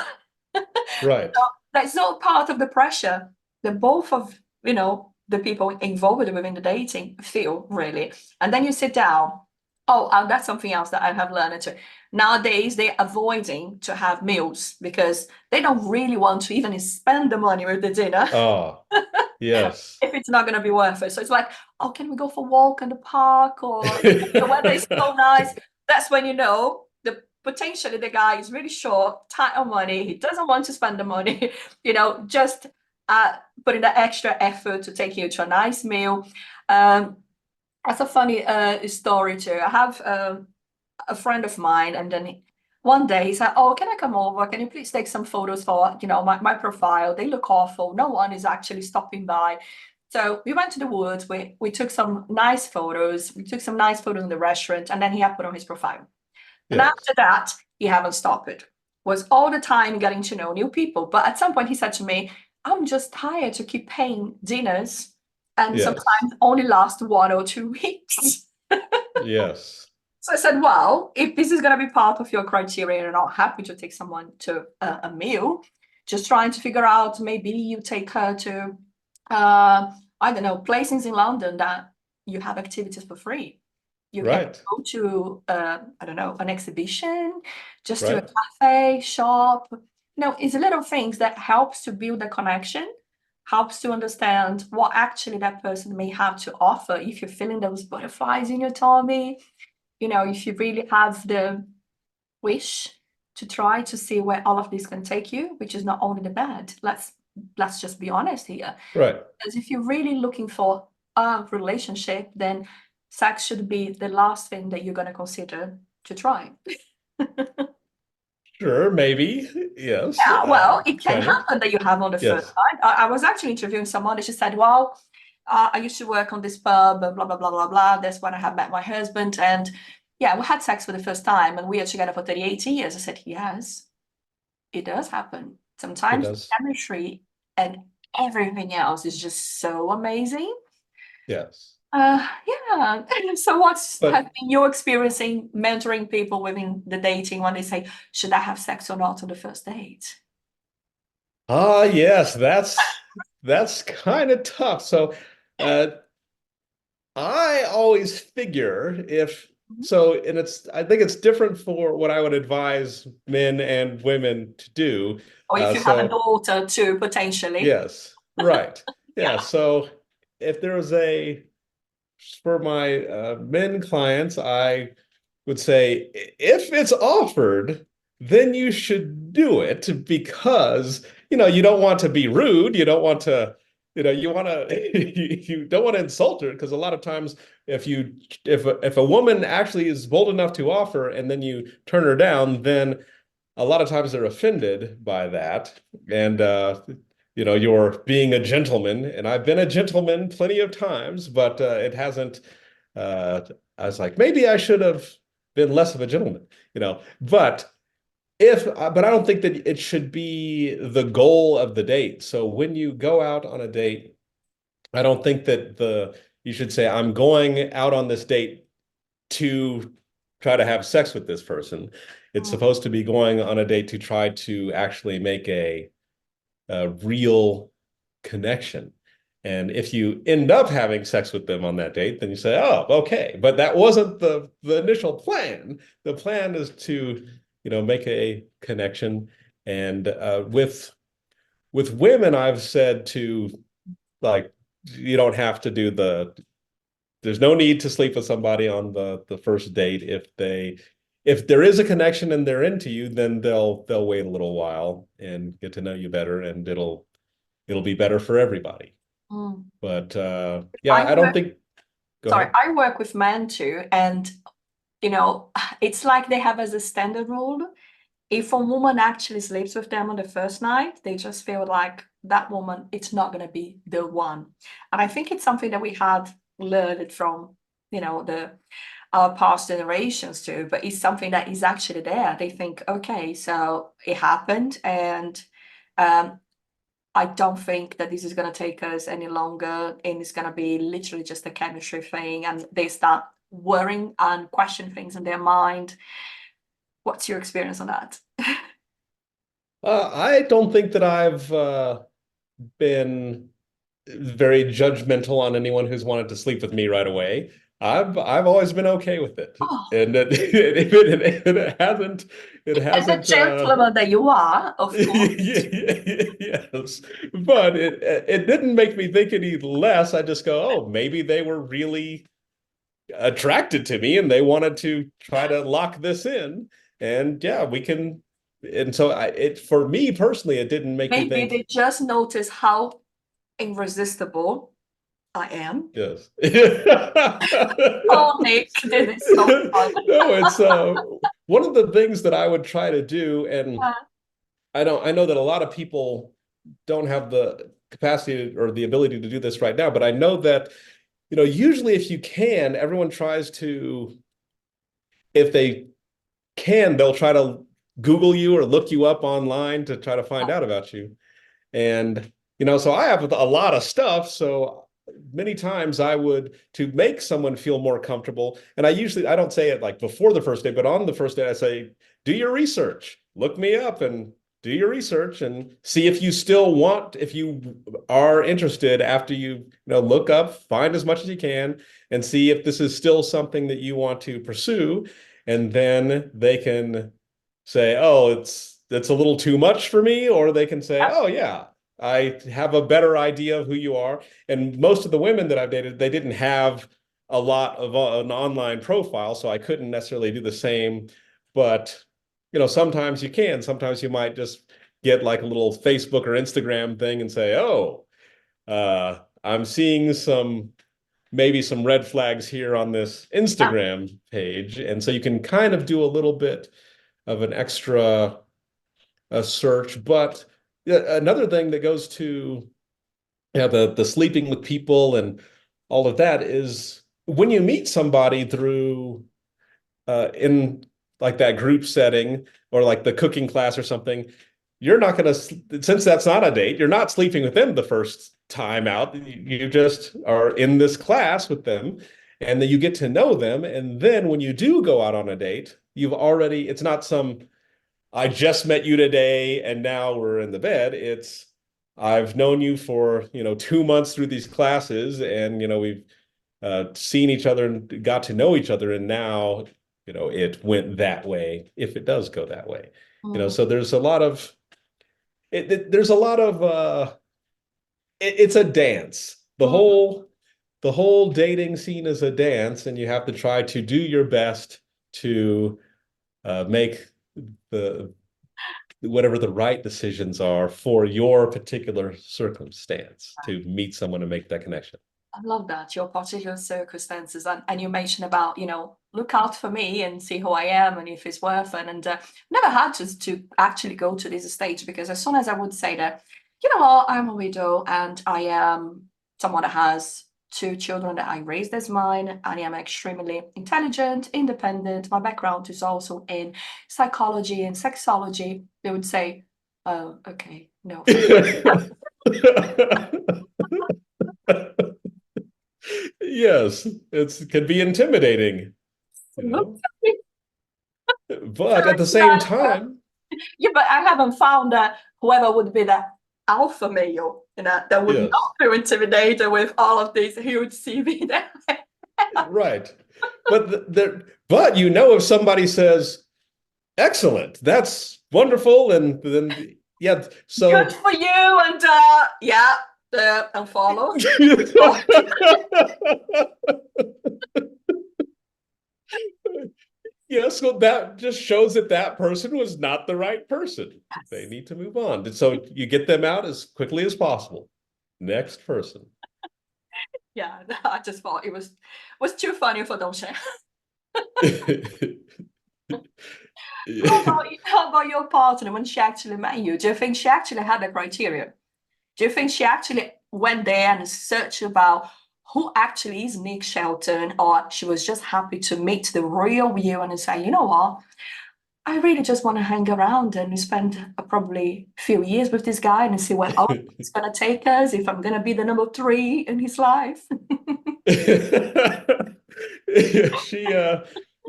Right. So that's not part of the pressure that both of, the people involved within the dating feel, really. And then you sit down. Oh, and that's something else that I have learned too. Nowadays, they're avoiding to have meals because they don't really want to even spend the money with the dinner Ah, yes. if it's not going to be worth it. So it's like, oh, can we go for a walk in the park? Or the weather is so nice. That's when the potentially the guy is really short, tight on money. He doesn't want to spend the money, just putting the extra effort to take you to a nice meal. That's a funny story too. I have a friend of mine, and then one day he said, "Oh, can I come over? Can you please take some photos for my profile? They look awful. No one is actually stopping by." So we went to the woods. We took some nice photos. We took some nice photos in the restaurant, and then he had put on his profile. And Yes. after that, he haven't stopped it. Was all the time getting to know new people. But at some point, he said to me, "I'm just tired to keep paying dinners, and Yes. sometimes only last 1 or 2 weeks." Yes. So I said, well, if this is going to be part of your criteria and you're not happy to take someone to a meal, just trying to figure out maybe you take her to, I don't know, places in London that you have activities for free. You can Right. go to, I don't know, an exhibition, just to a Right. cafe, shop. It's little things that helps to build a connection, helps to understand what actually that person may have to offer if you're feeling those butterflies in your tummy, if you really have the wish to try to see where all of this can take you, which is not only the bad. Let's just be honest here. Right. Because if you're really looking for a relationship, then sex should be the last thing that you're going to consider to try. Sure, maybe. Yes. Yeah, well, it can Kind of. happen that you have on the first Yes. night. I was actually interviewing someone and she said, well, I used to work on this pub, blah, blah, blah, blah, blah. That's when I had met my husband. And yeah, we had sex for the first time and we are together for 38 years. I said, yes, it does happen. It Sometimes the does. chemistry and everything else is just so amazing. Yes. Yeah. So what's has But been your experience in mentoring people within the dating when they say, should I have sex or not on the first date? yes, that's kind of tough. So uh I always figure if so, and I think it's different for what I would advise men and women to do. Or if you have a So daughter too, potentially. yes, right. Yeah. Yeah. So if there was for my men clients, I would say if it's offered, then you should do it because you don't want to be rude. You don't want to, you want to you don't want to insult her because a lot of times if a woman actually is bold enough to offer and then you turn her down, then a lot of times they're offended by that. And you're being a gentleman, and I've been a gentleman plenty of times, but it hasn't. Uh, I was like, maybe I should have been less of a gentleman, But but I don't think that it should be the goal of the date. So when you go out on a date, I don't think that you should say, I'm going out on this date to try to have sex with this person. It's Mm. supposed to be going on a date to try to actually make a real connection. And if you end up having sex with them on that date, then you say, "Oh, okay." But that wasn't the initial plan. The plan is to, make a connection. And with women, I've said to like, you don't have to do there's no need to sleep with somebody on the first date. If there is a connection and they're into you, then they'll wait a little while and get to know you better, and it'll be better for everybody. Mm. But I yeah, I don't work, think. Go sorry, ahead. I work with men too, and it's like they have as a standard rule. If a woman actually sleeps with them on the first night, they just feel like that woman, it's not going to be the one. And I think it's something that we had learned from, the our past generations too, but it's something that is actually there. They think, okay, so it happened, and um, I don't think that this is going to take us any longer, and it's going to be literally just a chemistry thing, and they start worrying and question things in their mind. What's your experience on that? I don't think that I've been very judgmental on anyone who's wanted to sleep with me right away. I've always been okay with it, Oh, and it as a hasn't gentleman that you are, of course. yes, but it didn't make me think any less. I just go, oh, maybe they were really attracted to me and they wanted to try to lock this in, and yeah, we can. And so it for me personally, it didn't make me Maybe think. they just notice how irresistible I am. Yes. Oh, Nick, this is so fun. No, it's one of the things that I would try to do, and I know that a lot of people don't have the capacity or the ability to do this right now, but I know that, usually if you can, everyone tries to, if they can, they'll try to Google you or look you up online to try to find out about you. And, so I have a lot of stuff. So many times I would, to make someone feel more comfortable. And I don't say it like before the first day, but on the first day, I say, do your research, look me up and do your research and see if you still want, if you are interested after look up, find as much as you can and see if this is still something that you want to pursue. And then they can say, oh, it's a little too much for me, or they can say, oh yeah, I have a better idea of who you are. And most of the women that I've dated, they didn't have a lot of an online profile, so I couldn't necessarily do the same. But sometimes you can. Sometimes you might just get like a little Facebook or Instagram thing and say, oh, I'm seeing maybe some red flags here on this Instagram page. And so you can kind of do a little bit of an extra search. But another thing that goes to the sleeping with people and all of that is when you meet somebody through in like that group setting or like the cooking class or something, you're not going to, since that's not a date, you're not sleeping with them the first time out. You just are in this class with them and then you get to know them. And then when you do go out on a date, it's not I just met you today and now we're in the bed. It's I've known you for, 2 months through these classes and, we've seen each other and got to know each other. And now, it went that way if it does go that way. Mm. So there's a lot of it's a dance. The whole dating scene is a dance, and you have to try to do your best to make the whatever the right decisions are for your particular circumstance to meet someone and make that connection. I love that, your particular circumstances. And you mentioned about, look out for me and see who I am and if it's worth it. And never had to actually go to this stage because as soon as I would say that, you know what, I'm a widow and I am someone that has two children that I raised as mine. I am extremely intelligent, independent. My background is also in psychology and sexology. They would say, oh, okay, no. Yes, it can be intimidating, you know. But at the same time, Yeah, but I haven't found whoever would be the alpha male, that would yes, not feel intimidated with all of these huge CV that I have. right. But if somebody says, "Excellent, that's wonderful," and then yeah, Good so for you, and yeah, and follow. yeah, so that just shows that that person was not the right person. They Yes. need to move on. And so you get them out as quickly as possible. Next person. Yeah, I just thought it was too funny for don't share. How about your partner when she actually met you? Do you think she actually had the criteria? Do you think she actually went there and searched about who actually is Nick Shelton, or she was just happy to meet the real you and say, you know what, I really just want to hang around and spend probably a few years with this guy and see where it's gonna take us, if I'm gonna be the number three in his life. She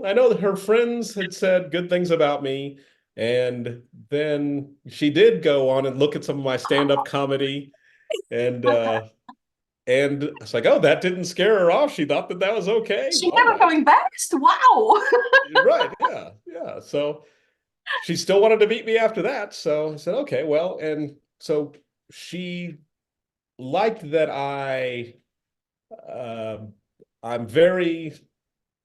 I know that her friends had said good things about me, and then she did go on and look at some of my stand-up comedy, and it's like, oh, that didn't scare her off. She thought that that was okay. She All never got right, embarrassed. Wow. right, yeah, yeah. So she still wanted to meet me after that. So I said, okay, well, and so she liked that uh, I'm very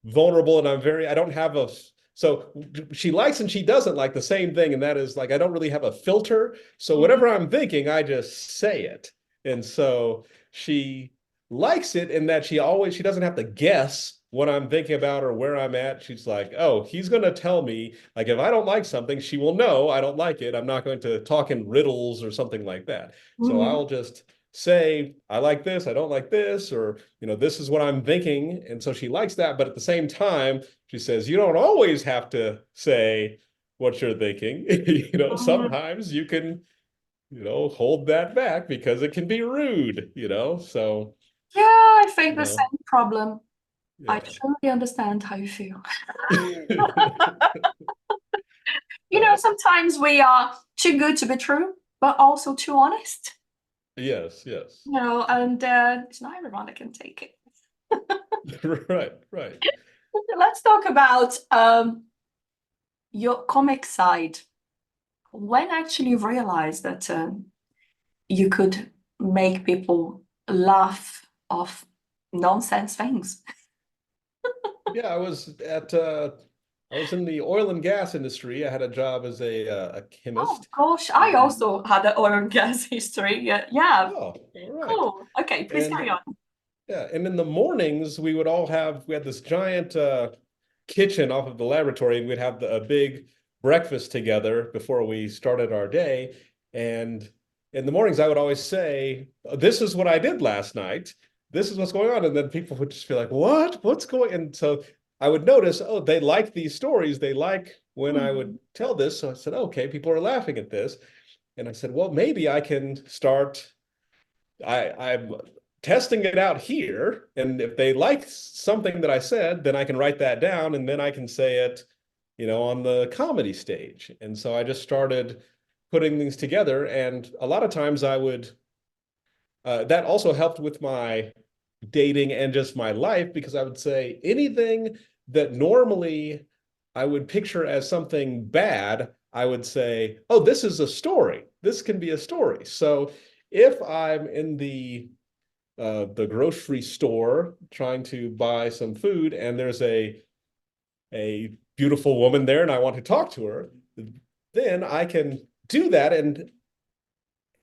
vulnerable and I don't have a, so she likes and she doesn't like the same thing. And that is like, I don't really have a filter. So whatever I'm thinking, I just say it. And so she likes it in that she doesn't have to guess what I'm thinking about or where I'm at. She's like, oh, he's going to tell me, like, if I don't like something, she will know I don't like it. I'm not going to talk in riddles or something like that. So Mhm. I'll just say, I like this, I don't like this, or, this is what I'm thinking. And so she likes that. But at the same time, she says, you don't always have to say what you're thinking. Mhm. Sometimes you can, hold that back because it can be rude. So, Yeah, I face you the know, same problem. I yeah. truly understand how you feel. Uh, Sometimes we are too good to be true, but also too honest. yes, yes. And it's not everyone that can take it. Right, right. Let's talk about your comic side. When actually you realized that you could make people laugh off nonsense things. Yeah, I was in the oil and gas industry. I had a job as a Oh chemist. gosh, I And also had an oil and gas history. Yeah, yeah. oh, all right. Cool. Okay, please And carry on. yeah, and in the mornings we had this giant kitchen off of the laboratory, and we'd have a big breakfast together before we started our day. And in the mornings, I would always say, "This is what I did last night. This is what's going on." And then people would just be like, "What? What's going?" And so I would notice, oh, they like these stories. They like when I would Hmm. tell this. So I said, okay, people are laughing at this. And I said, well, maybe I can start. I'm testing it out here, and if they like something that I said, then I can write that down, and then I can say it, on the comedy stage. And so I just started putting things together, and a lot of times I would. That also helped with my dating and just my life because I would say anything that normally I would picture as something bad, I would say, oh, this is a story. This can be a story. So if I'm in the grocery store trying to buy some food and there's a beautiful woman there and I want to talk to her, then I can do that and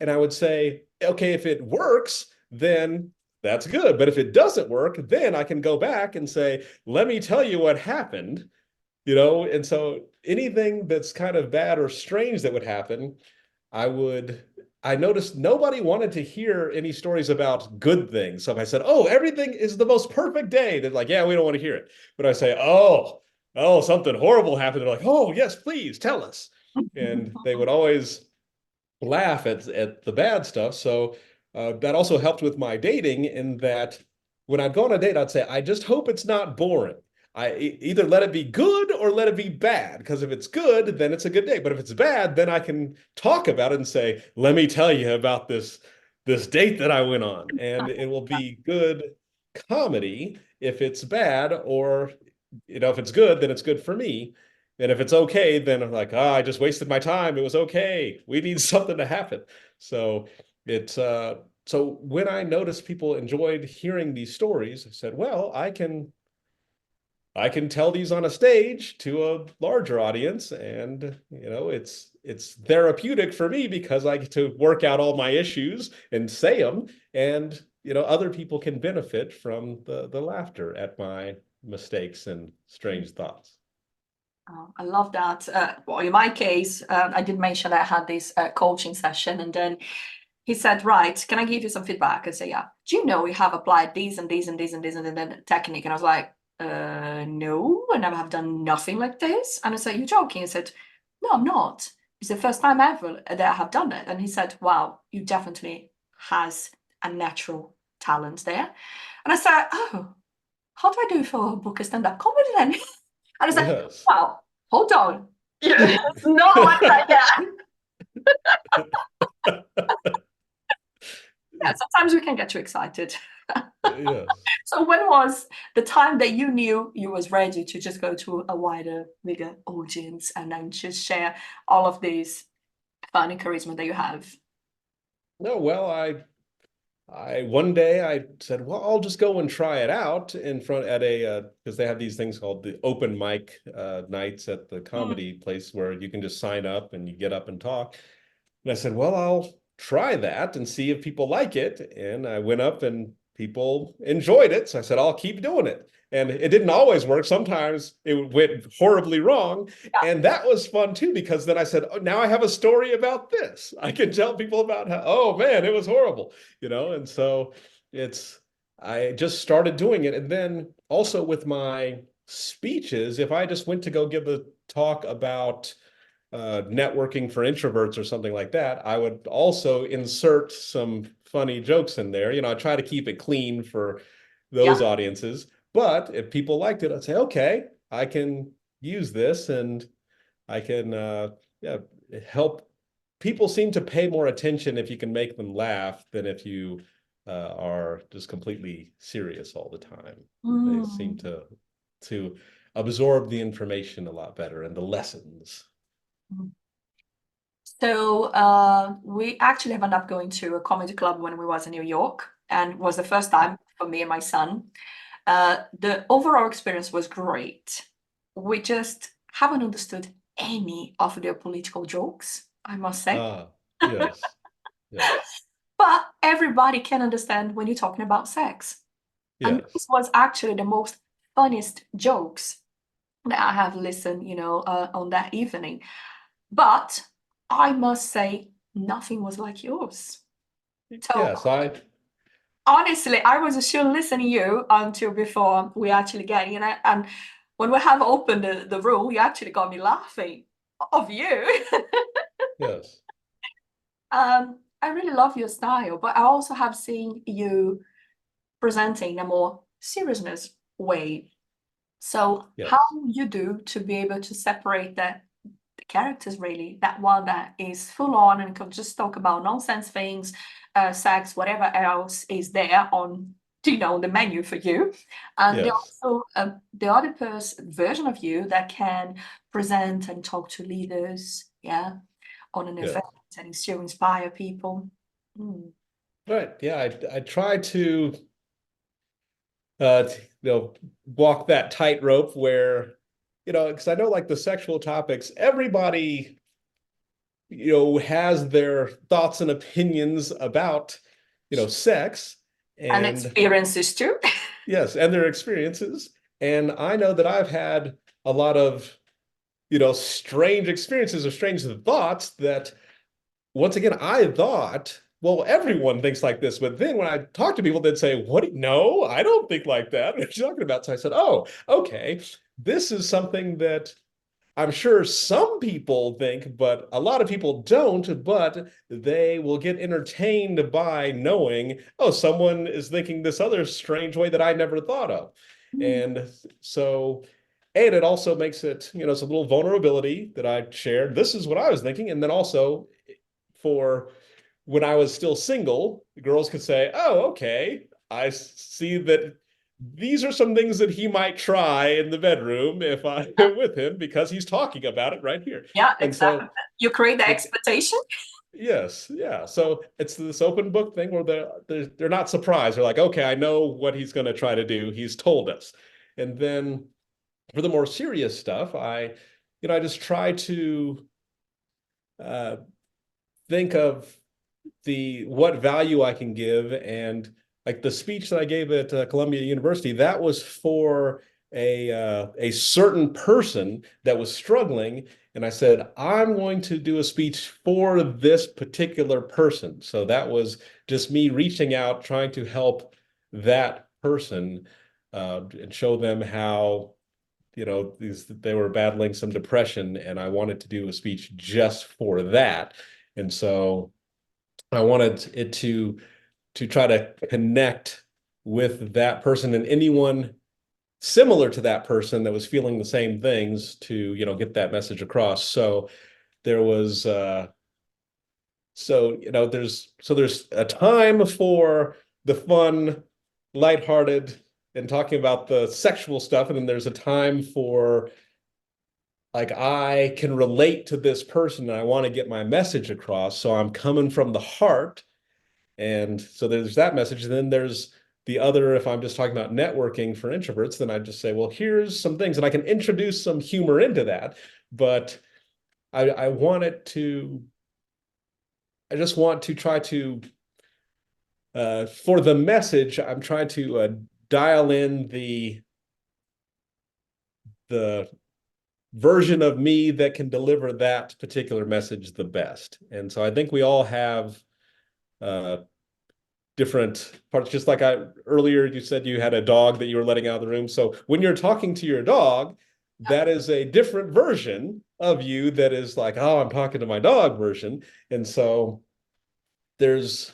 I would say, okay, if it works, then that's good. But if it doesn't work, then I can go back and say, let me tell you what happened. And so anything that's kind of bad or strange that would happen, I would. I noticed nobody wanted to hear any stories about good things. So if I said, "Oh, everything is the most perfect day," they're like, "Yeah, we don't want to hear it." But I say, "Oh, something horrible happened." They're like, "Oh, yes, please tell us." And they would always laugh at the bad stuff. So that also helped with my dating in that when I'd go on a date, I'd say, I just hope it's not boring. Either let it be good or let it be bad. Because if it's good, then it's a good date. But if it's bad, then I can talk about it and say, let me tell you about this date that I went on. And it will be good comedy if it's bad, or if it's good, then it's good for me. And if it's okay, then I'm like, I just wasted my time. It was okay. We need something to happen. So so when I noticed people enjoyed hearing these stories, I said, well, I can tell these on a stage to a larger audience, and it's therapeutic for me because I get to work out all my issues and say them, and other people can benefit from the laughter at my mistakes and strange thoughts. Oh, I love that. Well, in my case, I did mention that I had this coaching session, and then he said, "Right, can I give you some feedback?" I say, "Yeah." Do you know we have applied these and these and these and these and then technique? And I was like, no, I never have done nothing like this." And I said, "You're joking?" I said, "No, I'm not. It's the first time ever that I have done it." And he said, "Wow, you definitely has a natural talent there." And I said, "Oh, how do I do for book a stand-up comedy then?" And it's like, Yes. wow, hold on. It's not like that. Yeah, sometimes we can get too excited. Yes. So when was the time that you knew you was ready to just go to a wider, bigger audience and then just share all of these funny charisma that you have? No, well, one day I said, well, I'll just go and try it out in front at a because they have these things called the open mic nights at the Mm, comedy place where you can just sign up and you get up and talk. And I said, well, I'll try that and see if people like it. And I went up and people enjoyed it. So I said, I'll keep doing it. And it didn't always work. Sometimes it went horribly wrong. yeah. And that was fun too, because then I said, oh, now I have a story about this. I can tell people about how, oh man, it was horrible, And so it's, I just started doing it. And then also with my speeches, if I just went to go give a talk about networking for introverts or something like that, I would also insert some funny jokes in there. I try to keep it clean for those Yeah. audiences. But if people liked it, I'd say, okay, I can use this and I can yeah, help. People seem to pay more attention if you can make them laugh than if you are just completely serious all the time. They seem Mm. to absorb the information a lot better and the lessons. So we actually ended up going to a comedy club when we was in New York, and was the first time for me and my son. The overall experience was great. We just haven't understood any of their political jokes, I must say. Ah, yes, yes, But everybody can understand when you're talking about sex. And this yes, was actually the most funniest jokes that I have listened, on that evening. But I must say, nothing was like yours. So yes. honestly, I was still listening to you until before we actually get, and when we have opened the room, you actually got me laughing of you. Yes, I really love your style, but I also have seen you presenting in a more seriousness way. So how yes, you do to be able to separate the characters really, that one that is full on and can just talk about nonsense things, sex, whatever else is there on the menu for you, and there yes, also the other person version of you that can present and talk to leaders, yeah, on an yes. event and still inspire people. Mm. Right. Yeah, I try to uh walk that tightrope where, because I know like the sexual topics, everybody, has their thoughts and opinions about, sex. And And experiences too. yes, and their experiences. And I know that I've had a lot of, strange experiences or strange thoughts that, once again, I thought, well, everyone thinks like this. But then when I talk to people, they'd say, what? No, I don't think like that. What are you talking about? So I said, oh, okay. This is something that I'm sure some people think, but a lot of people don't, but they will get entertained by knowing, oh, someone is thinking this other strange way that I never thought of. Mm. And so, and it also makes it, it's a little vulnerability that I shared. This is what I was thinking. And then also for when I was still single, the girls could say, oh, okay, I see that these are some things that he might try in the bedroom if I am with him because he's talking about it right here. Yeah, And exactly. so You create the it, expectation. yes, yeah. So it's this open book thing where they're not surprised. They're like, okay, I know what he's going to try to do. He's told us. And then for the more serious stuff, I just try to uh, think of the what value I can give. And like the speech that I gave at Columbia University, that was for a certain person that was struggling. And I said, I'm going to do a speech for this particular person. So that was just me reaching out, trying to help that person and show them how they were battling some depression, and I wanted to do a speech just for that. And so I wanted it to try to connect with that person and anyone similar to that person that was feeling the same things to, get that message across. So there was there's a time for the fun, lighthearted, and talking about the sexual stuff, and then there's a time for like I can relate to this person and I want to get my message across. So I'm coming from the heart. And so there's that message. And then there's the other, if I'm just talking about networking for introverts, then I just say, well, here's some things, and I can introduce some humor into that. But I want it to, I just want to try to, for the message, I'm trying to dial in the version of me that can deliver that particular message the best. And so I think we all have uh, different parts. Just like earlier, you said you had a dog that you were letting out of the room. So when you're talking to your dog, that is a different version of you that is like, oh, I'm talking to my dog version. And so there's,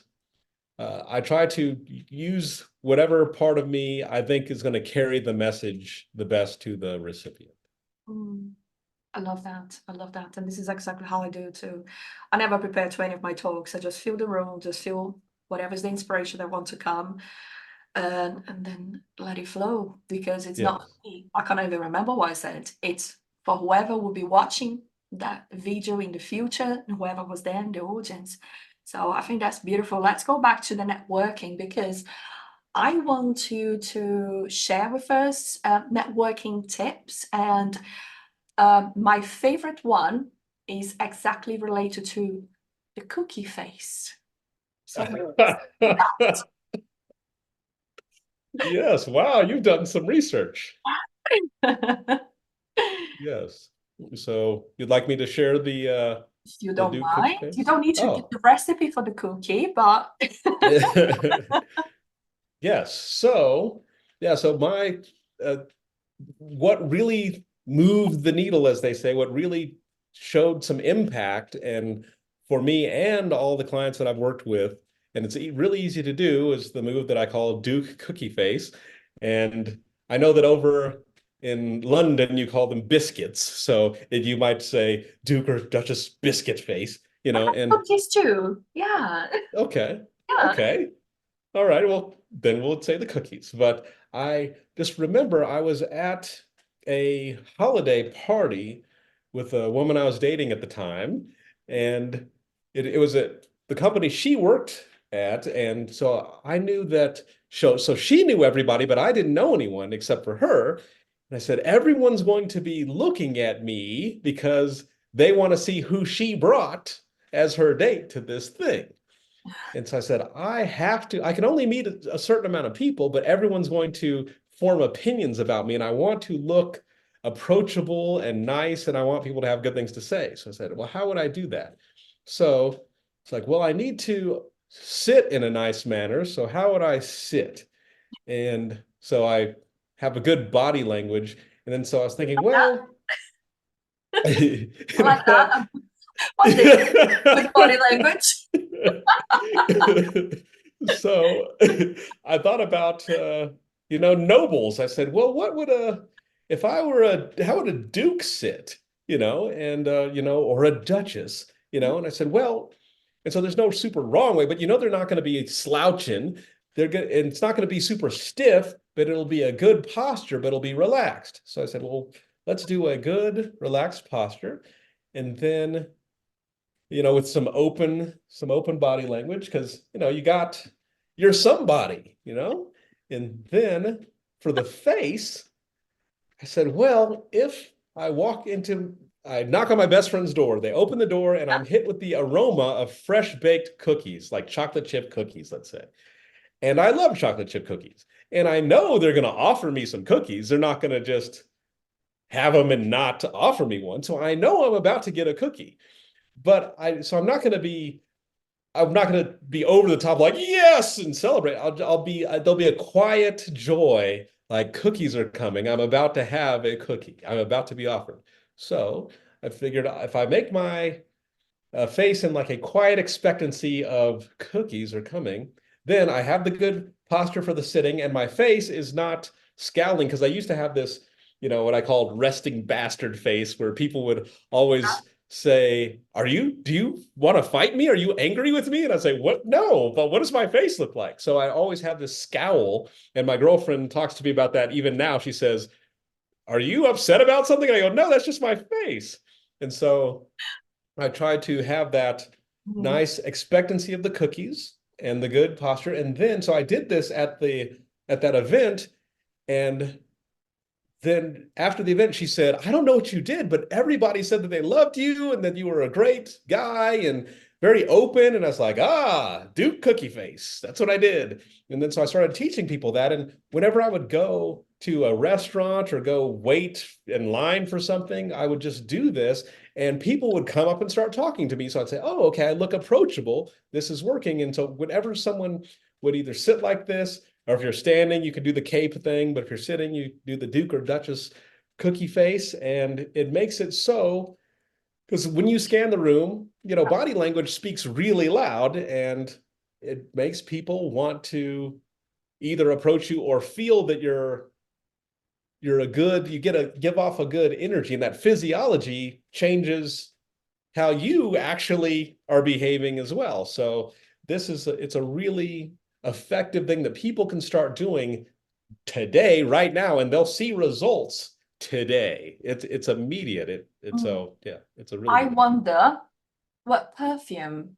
I try to use whatever part of me I think is going to carry the message the best to the recipient. Mm. I love that. I love that. And this is exactly how I do too. I never prepare to any of my talks. I just feel the room, just feel whatever's the inspiration that want to come, and then let it flow, because it's Yeah. not me. I can't even remember what I said. It's for whoever will be watching that video in the future and whoever was there in the audience. So I think that's beautiful. Let's go back to the networking, because I want you to share with us networking tips. And my favorite one is exactly related to the cookie face. So Yes. Wow. You've done some research. if Yes. So you'd like me to share you the don't Duke cookie mind, you face? don't need to give Oh. the recipe for the cookie, but Yes. So, yeah, so my uh, what really moved the needle, as they say, what really showed some impact, and for me and all the clients that I've worked with, and it's really easy to do, is the move that I call Duke cookie face. And I know that over in London you call them biscuits. So you might say Duke or Duchess biscuit face, I have and cookies too. Yeah. okay, Yeah. okay. All right, well, then we'll say the cookies. But I just remember I was at a holiday party with a woman I was dating at the time, and it was at the company she worked at, and so I knew that. So she knew everybody, but I didn't know anyone except for her. And I said, everyone's going to be looking at me because they want to see who she brought as her date to this thing. And so I said, I can only meet a certain amount of people, but everyone's going to form opinions about me. And I want to look approachable and nice, and I want people to have good things to say. So I said, well, how would I do that? So it's like, well, I need to sit in a nice manner. So how would I sit? And so I have a good body language. And then so I was thinking, well, you I know like what? that. What's this? Good body language. So I thought about nobles. I said, well, what would if I were how would a duke sit? And or a duchess, and I said, well, and so there's no super wrong way, but they're not going to be slouching. They're good, and it's not going to be super stiff, but it'll be a good posture, but it'll be relaxed. So I said, well, let's do a good relaxed posture. And then with some open body language, because you're somebody. And then for the face, I said, well, if I knock on my best friend's door, they open the door, and I'm hit with the aroma of fresh baked cookies, like chocolate chip cookies, let's say. And I love chocolate chip cookies. And I know they're going to offer me some cookies. They're not going to just have them and not offer me one. So I know I'm about to get a cookie. But I'm not going to be over the top like yes and celebrate. There'll be a quiet joy, like cookies are coming. I'm about to have a cookie. I'm about to be offered. So I figured if I make my face in like a quiet expectancy of cookies are coming, then I have the good posture for the sitting, and my face is not scowling because I used to have this, what I called resting bastard face, where people would always say, do you want to fight me? Are you angry with me? And I say, what? No, but what does my face look like? So I always have this scowl. And my girlfriend talks to me about that even now. She says, are you upset about something? And I go, no, that's just my face. And so I try to have that Mhm. nice expectancy of the cookies and the good posture. And then, so I did this at that event, and then after the event, she said, I don't know what you did, but everybody said that they loved you and that you were a great guy and very open. And I was like, Duke Cookie Face. That's what I did. And then so I started teaching people that. And whenever I would go to a restaurant or go wait in line for something, I would just do this. And people would come up and start talking to me. So I'd say, oh, okay, I look approachable. This is working. And so whenever someone would either sit like this, or if you're standing, you can do the cape thing, but if you're sitting, you do the Duke or Duchess cookie face. And it makes it so, because when you scan the room, body language speaks really loud, and it makes people want to either approach you or feel that you give off a good energy, and that physiology changes how you actually are behaving as well. So it's a really effective thing that people can start doing today, right now, and they'll see results today. It's immediate. Mm. It's a really I good one. wonder what perfume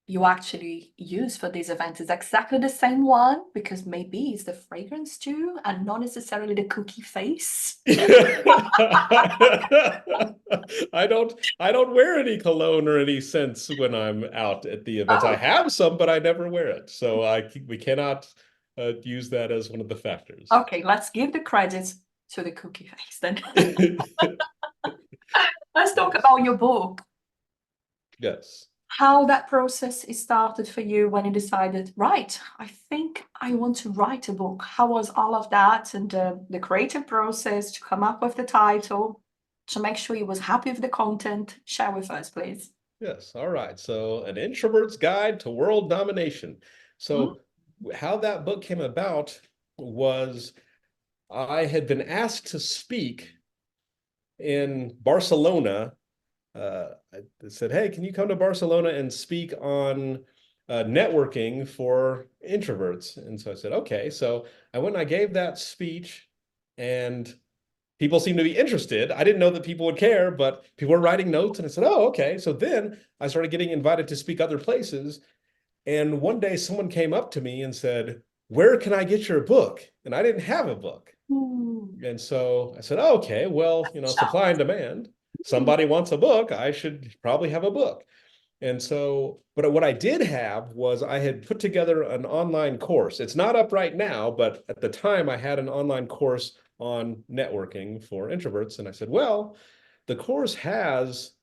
you actually use for these events is exactly the same one, because maybe it's the fragrance too, and not necessarily the cookie face. I don't wear any cologne or any scents when I'm out at the events. I Oh, have some, but I never wear it. So we cannot use that as one of the factors. okay, let's give the credit to the cookie face then. Let's talk Yes. about your book. Yes. How that process is started for you when you decided, right, I think I want to write a book. How was all of that and the creative process to come up with the title, to make sure you was happy with the content? Share with us, please. Yes. All right. So, An Introvert's Guide to World Domination. Mm, So, how that book came about was I had been asked to speak in Barcelona. I said, hey, can you come to Barcelona and speak on networking for introverts? And so I said, okay. So I went and I gave that speech, and people seemed to be interested. I didn't know that people would care, but people were writing notes, and I said, oh, okay. So then I started getting invited to speak other places. And one day someone came up to me and said, where can I get your book? And I didn't have a book. mm, And so I said, oh, okay, well, shout. supply and demand. Somebody wants a book, I should probably have a book. And so, but what I did have was I had put together an online course. It's not up right now, but at the time I had an online course on networking for introverts. And I said, well, the course has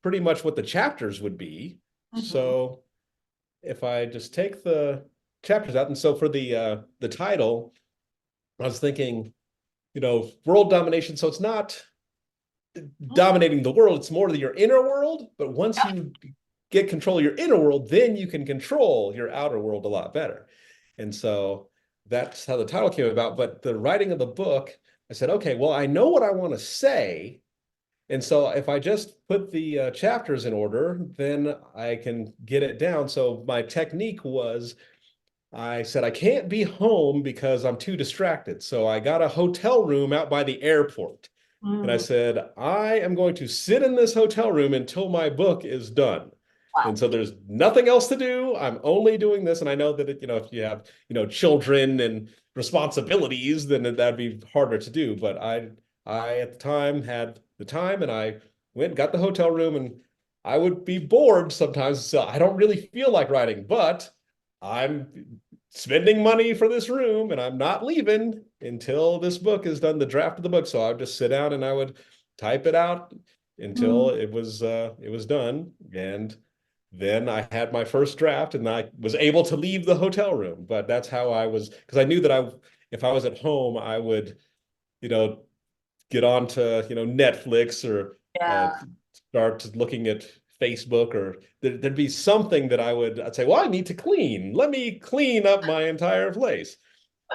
pretty much what the chapters would be. Mhm. So if I just take the chapters out, and so for the title, I was thinking, world domination. So it's not dominating the world, it's more your inner world. But once you get control of your inner world, then you can control your outer world a lot better. And so that's how the title came about. But the writing of the book, I said, okay, well, I know what I want to say. And so if I just put the chapters in order, then I can get it down. So my technique was I said, I can't be home because I'm too distracted. So I got a hotel room out by the airport. And I Mm, said, I am going to sit in this hotel room until my book is done. And wow. so there's nothing else to do. I'm only doing this. And I know that, if you have, children and responsibilities, then that'd be harder to do. But I at the time had the time, and I went, got the hotel room, and I would be bored sometimes. So I don't really feel like writing, but I'm spending money for this room, and I'm not leaving until this book is done, the draft of the book. So I would just sit down and I would type it out until Mm, it was done. And then I had my first draft, and I was able to leave the hotel room. But that's how I was, because I knew that if I was at home, I would, you know, get onto, Netflix, or uh, yeah. start looking at Facebook, or there'd be something that I'd say, well, I need to clean. Let me clean up my entire place.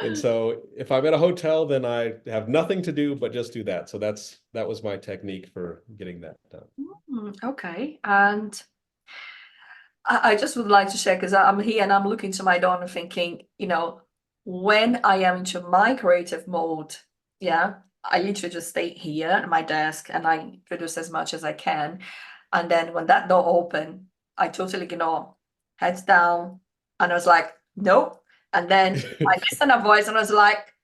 And so if I'm at a hotel, then I have nothing to do but just do that. So that was my technique for getting that done. Okay. And I just would like to share because I'm here and I'm looking to my daughter thinking, when I am into my creative mode, yeah, I literally just stay here at my desk and I produce as much as I can. And then when that door open, I totally, heads down. And I was like, nope. And then I listened a voice and I was like,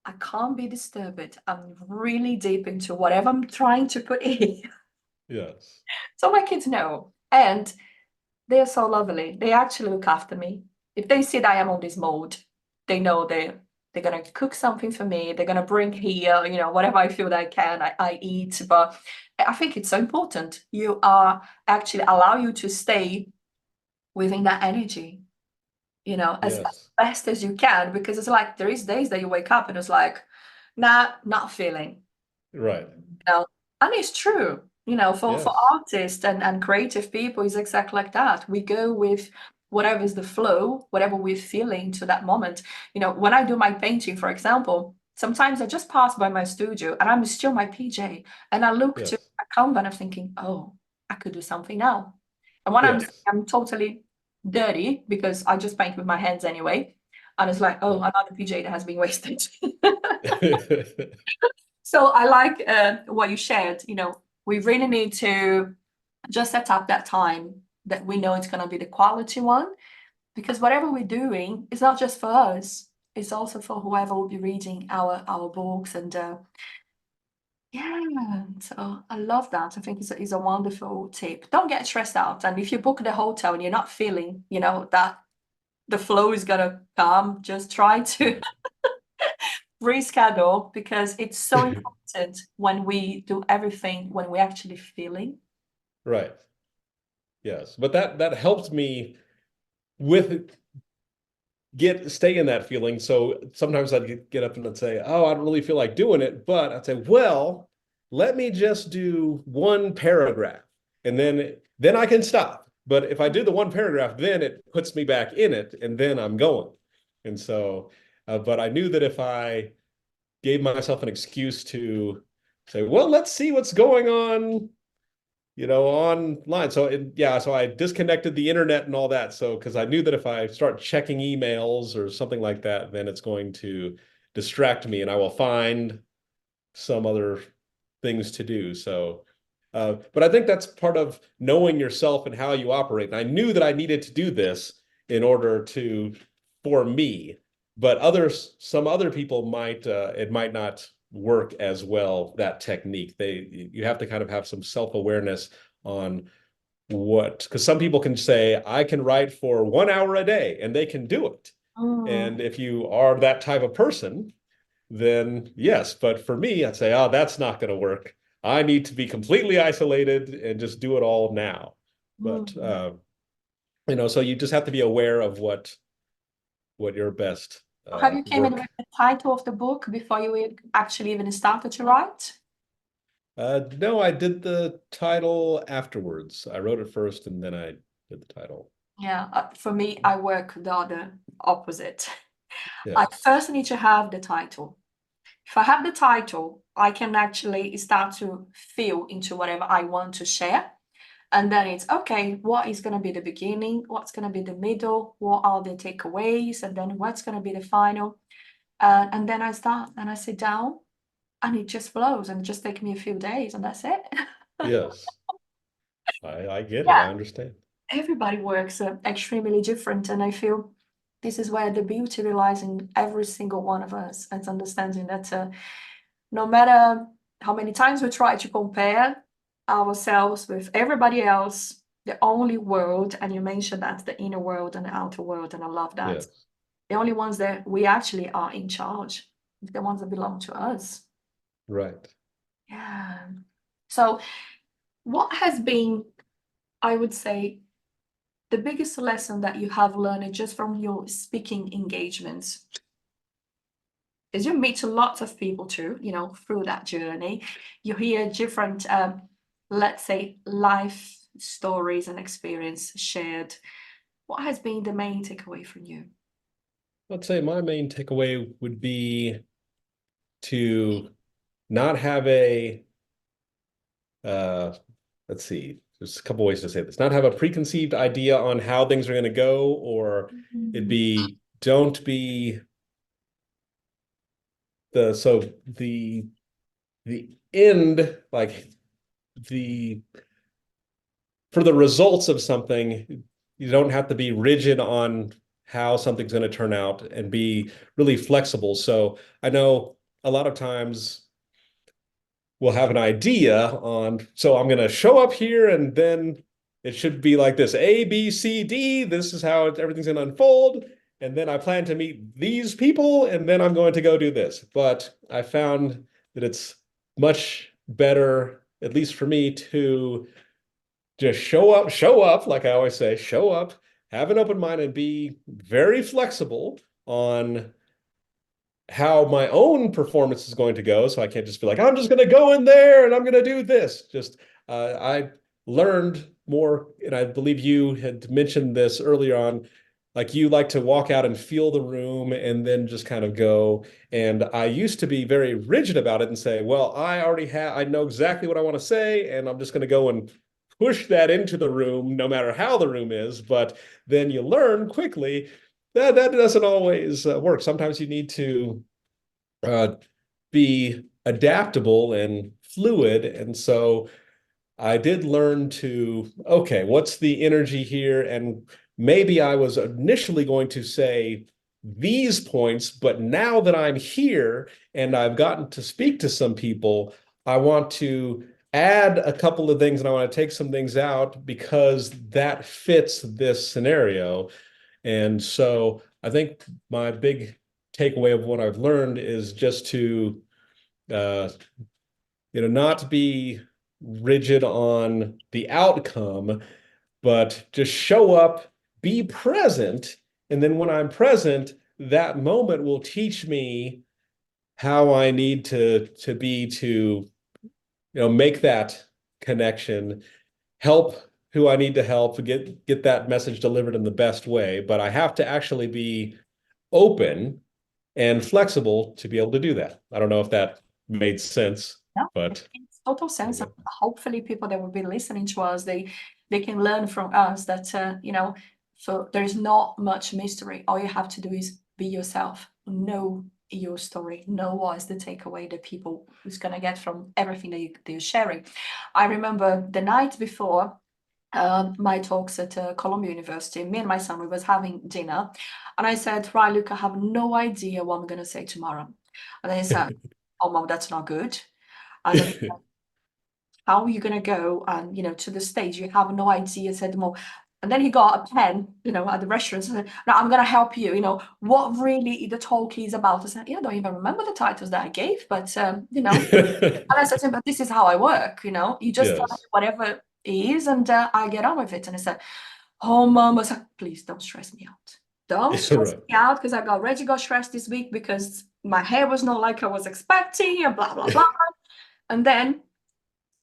I can't be disturbed. I'm really deep into whatever I'm trying to put in. Yes. So my kids know. And they are so lovely. They actually look after me. If they see that I am on this mode, they know they're gonna cook something for me. They're gonna bring here, whatever I feel that I can, I eat. But I think it's so important. You are actually allow you to stay within that energy, as Yes. best as you can, because it's like there is days that you wake up and it's like, nah, not feeling. Right. And it's true, for Yes. artists and creative people is exactly like that. We go with whatever is the flow, whatever we're feeling to that moment. When I do my painting, for example, sometimes I just pass by my studio and I'm still my PJ and I look to Yes. a canvas and I'm thinking, oh, I could do something now. And when Yes. I'm totally dirty because I just paint with my hands anyway. And it's like, oh, Yeah. another PJ that has been wasted. So I like what you shared. We really need to just set up that time that we know it's going to be the quality one, because whatever we're doing is not just for us; it's also for whoever will be reading our books. And yeah, so I love that. I think it's a wonderful tip. Don't get stressed out, and if you book the hotel and you're not feeling, that the flow is gonna come, just try to Right. reschedule because it's so important when we do everything when we're actually feeling. Right. Yes. But that helped me with stay in that feeling. So sometimes I'd get up and I'd say, "Oh, I don't really feel like doing it," but I'd say, "Well, let me just do one paragraph, and then I can stop." But if I do the one paragraph, then it puts me back in it, and then I'm going. And so, but I knew that if I gave myself an excuse to say, "Well, let's see what's going on," online. So yeah, so I disconnected the internet and all that. So because I knew that if I start checking emails or something like that, then it's going to distract me and I will find some other things to do. So, but I think that's part of knowing yourself and how you operate. And I knew that I needed to do this in order for me, but some other people it might not work as well, that technique. You have to kind of have some self-awareness on because some people can say, I can write for 1 hour a day and they can do it. Mm, And if you are that type of person, then yes. But for me, I'd say, oh, that's not going to work. I need to be completely isolated and just do it all now. But mm. so you just have to be aware of what your best Have you came in with work. the title of the book before you actually even started to write? No, I did the title afterwards. I wrote it first and then I did the title. Yeah, for me, I work the other opposite. I Yes. first need to have the title. If I have the title, I can actually start to feel into whatever I want to share. And then it's okay, what is going to be the beginning? What's going to be the middle? What are the takeaways? And then what's going to be the final? And then I start and I sit down and it just flows and it just takes me a few days and that's it. Yes. I get it. Yeah, I understand. everybody works extremely different. And I feel this is where the beauty relies in every single one of us and understanding that no matter how many times we try to compare ourselves with everybody else, the only world, and you mentioned that the inner world and the outer world, and I love that. Yes. The only ones that we actually are in charge, the ones that belong to us. Right. Yeah. So, what has been, I would say, the biggest lesson that you have learned just from your speaking engagements? Because you meet lots of people too, through that journey. You hear different, let's say, life stories and experience shared. What has been the main takeaway from you? I'd say my main takeaway would be to not have a uh let's see, there's a couple ways to say this. Not have a preconceived idea on how things are going to go, or it'd Mm. be don't be the so the end, like the for the results of something, you don't have to be rigid on how something's going to turn out and be really flexible. So I know a lot of times we'll have an idea on, so I'm going to show up here and then it should be like this A, B, C, D. This is how everything's going to unfold. And then I plan to meet these people and then I'm going to go do this. But I found that it's much better, at least for me, to just show up, like I always say, show up, have an open mind, and be very flexible on how my own performance is going to go. So I can't just be like, I'm just going to go in there and I'm going to do this. Just, I learned more, and I believe you had mentioned this earlier on. Like you like to walk out and feel the room and then just kind of go. And I used to be very rigid about it and say, well, I know exactly what I want to say, and I'm just going to go and push that into the room, no matter how the room is. But then you learn quickly that that doesn't always work. Sometimes you need to uh, be adaptable and fluid. And so I did learn to, okay, what's the energy here? And maybe I was initially going to say these points, but now that I'm here and I've gotten to speak to some people, I want to add a couple of things and I want to take some things out because that fits this scenario. And so I think my big takeaway of what I've learned is just to uh, not be rigid on the outcome, but just show up, be present. And then when I'm present, that moment will teach me how I need to be to, make that connection, help who I need to help, get that message delivered in the best way. But I have to actually be open and flexible to be able to do that. I don't know if that made sense, Yeah, it but makes total there sense. you And go. hopefully, people that will be listening to us, they can learn from us that so there is not much mystery. All you have to do is be yourself. Know your story. Know what is the takeaway that people is gonna get from everything that you're sharing. I remember the night before my talks at Columbia University, me and my son, we was having dinner, and I said, right, look, I have no idea what I'm gonna say tomorrow. And then he said, oh, mom, that's not good. And then, how are you going to go and, to the stage? You have no idea, said more. And then he got a pen, at the restaurant and said, no, I'm going to help you, what really the talk is about. I said, yeah, I don't even remember the titles that I gave, but, and I said to him, but this is how I work, you just tell me Yes. whatever it is and I get on with it. And I said, oh, mom, I said, please don't stress me out. Don't Yeah, stress right. me out because I got already got stressed this week because my hair was not like I was expecting and blah, blah, blah. And then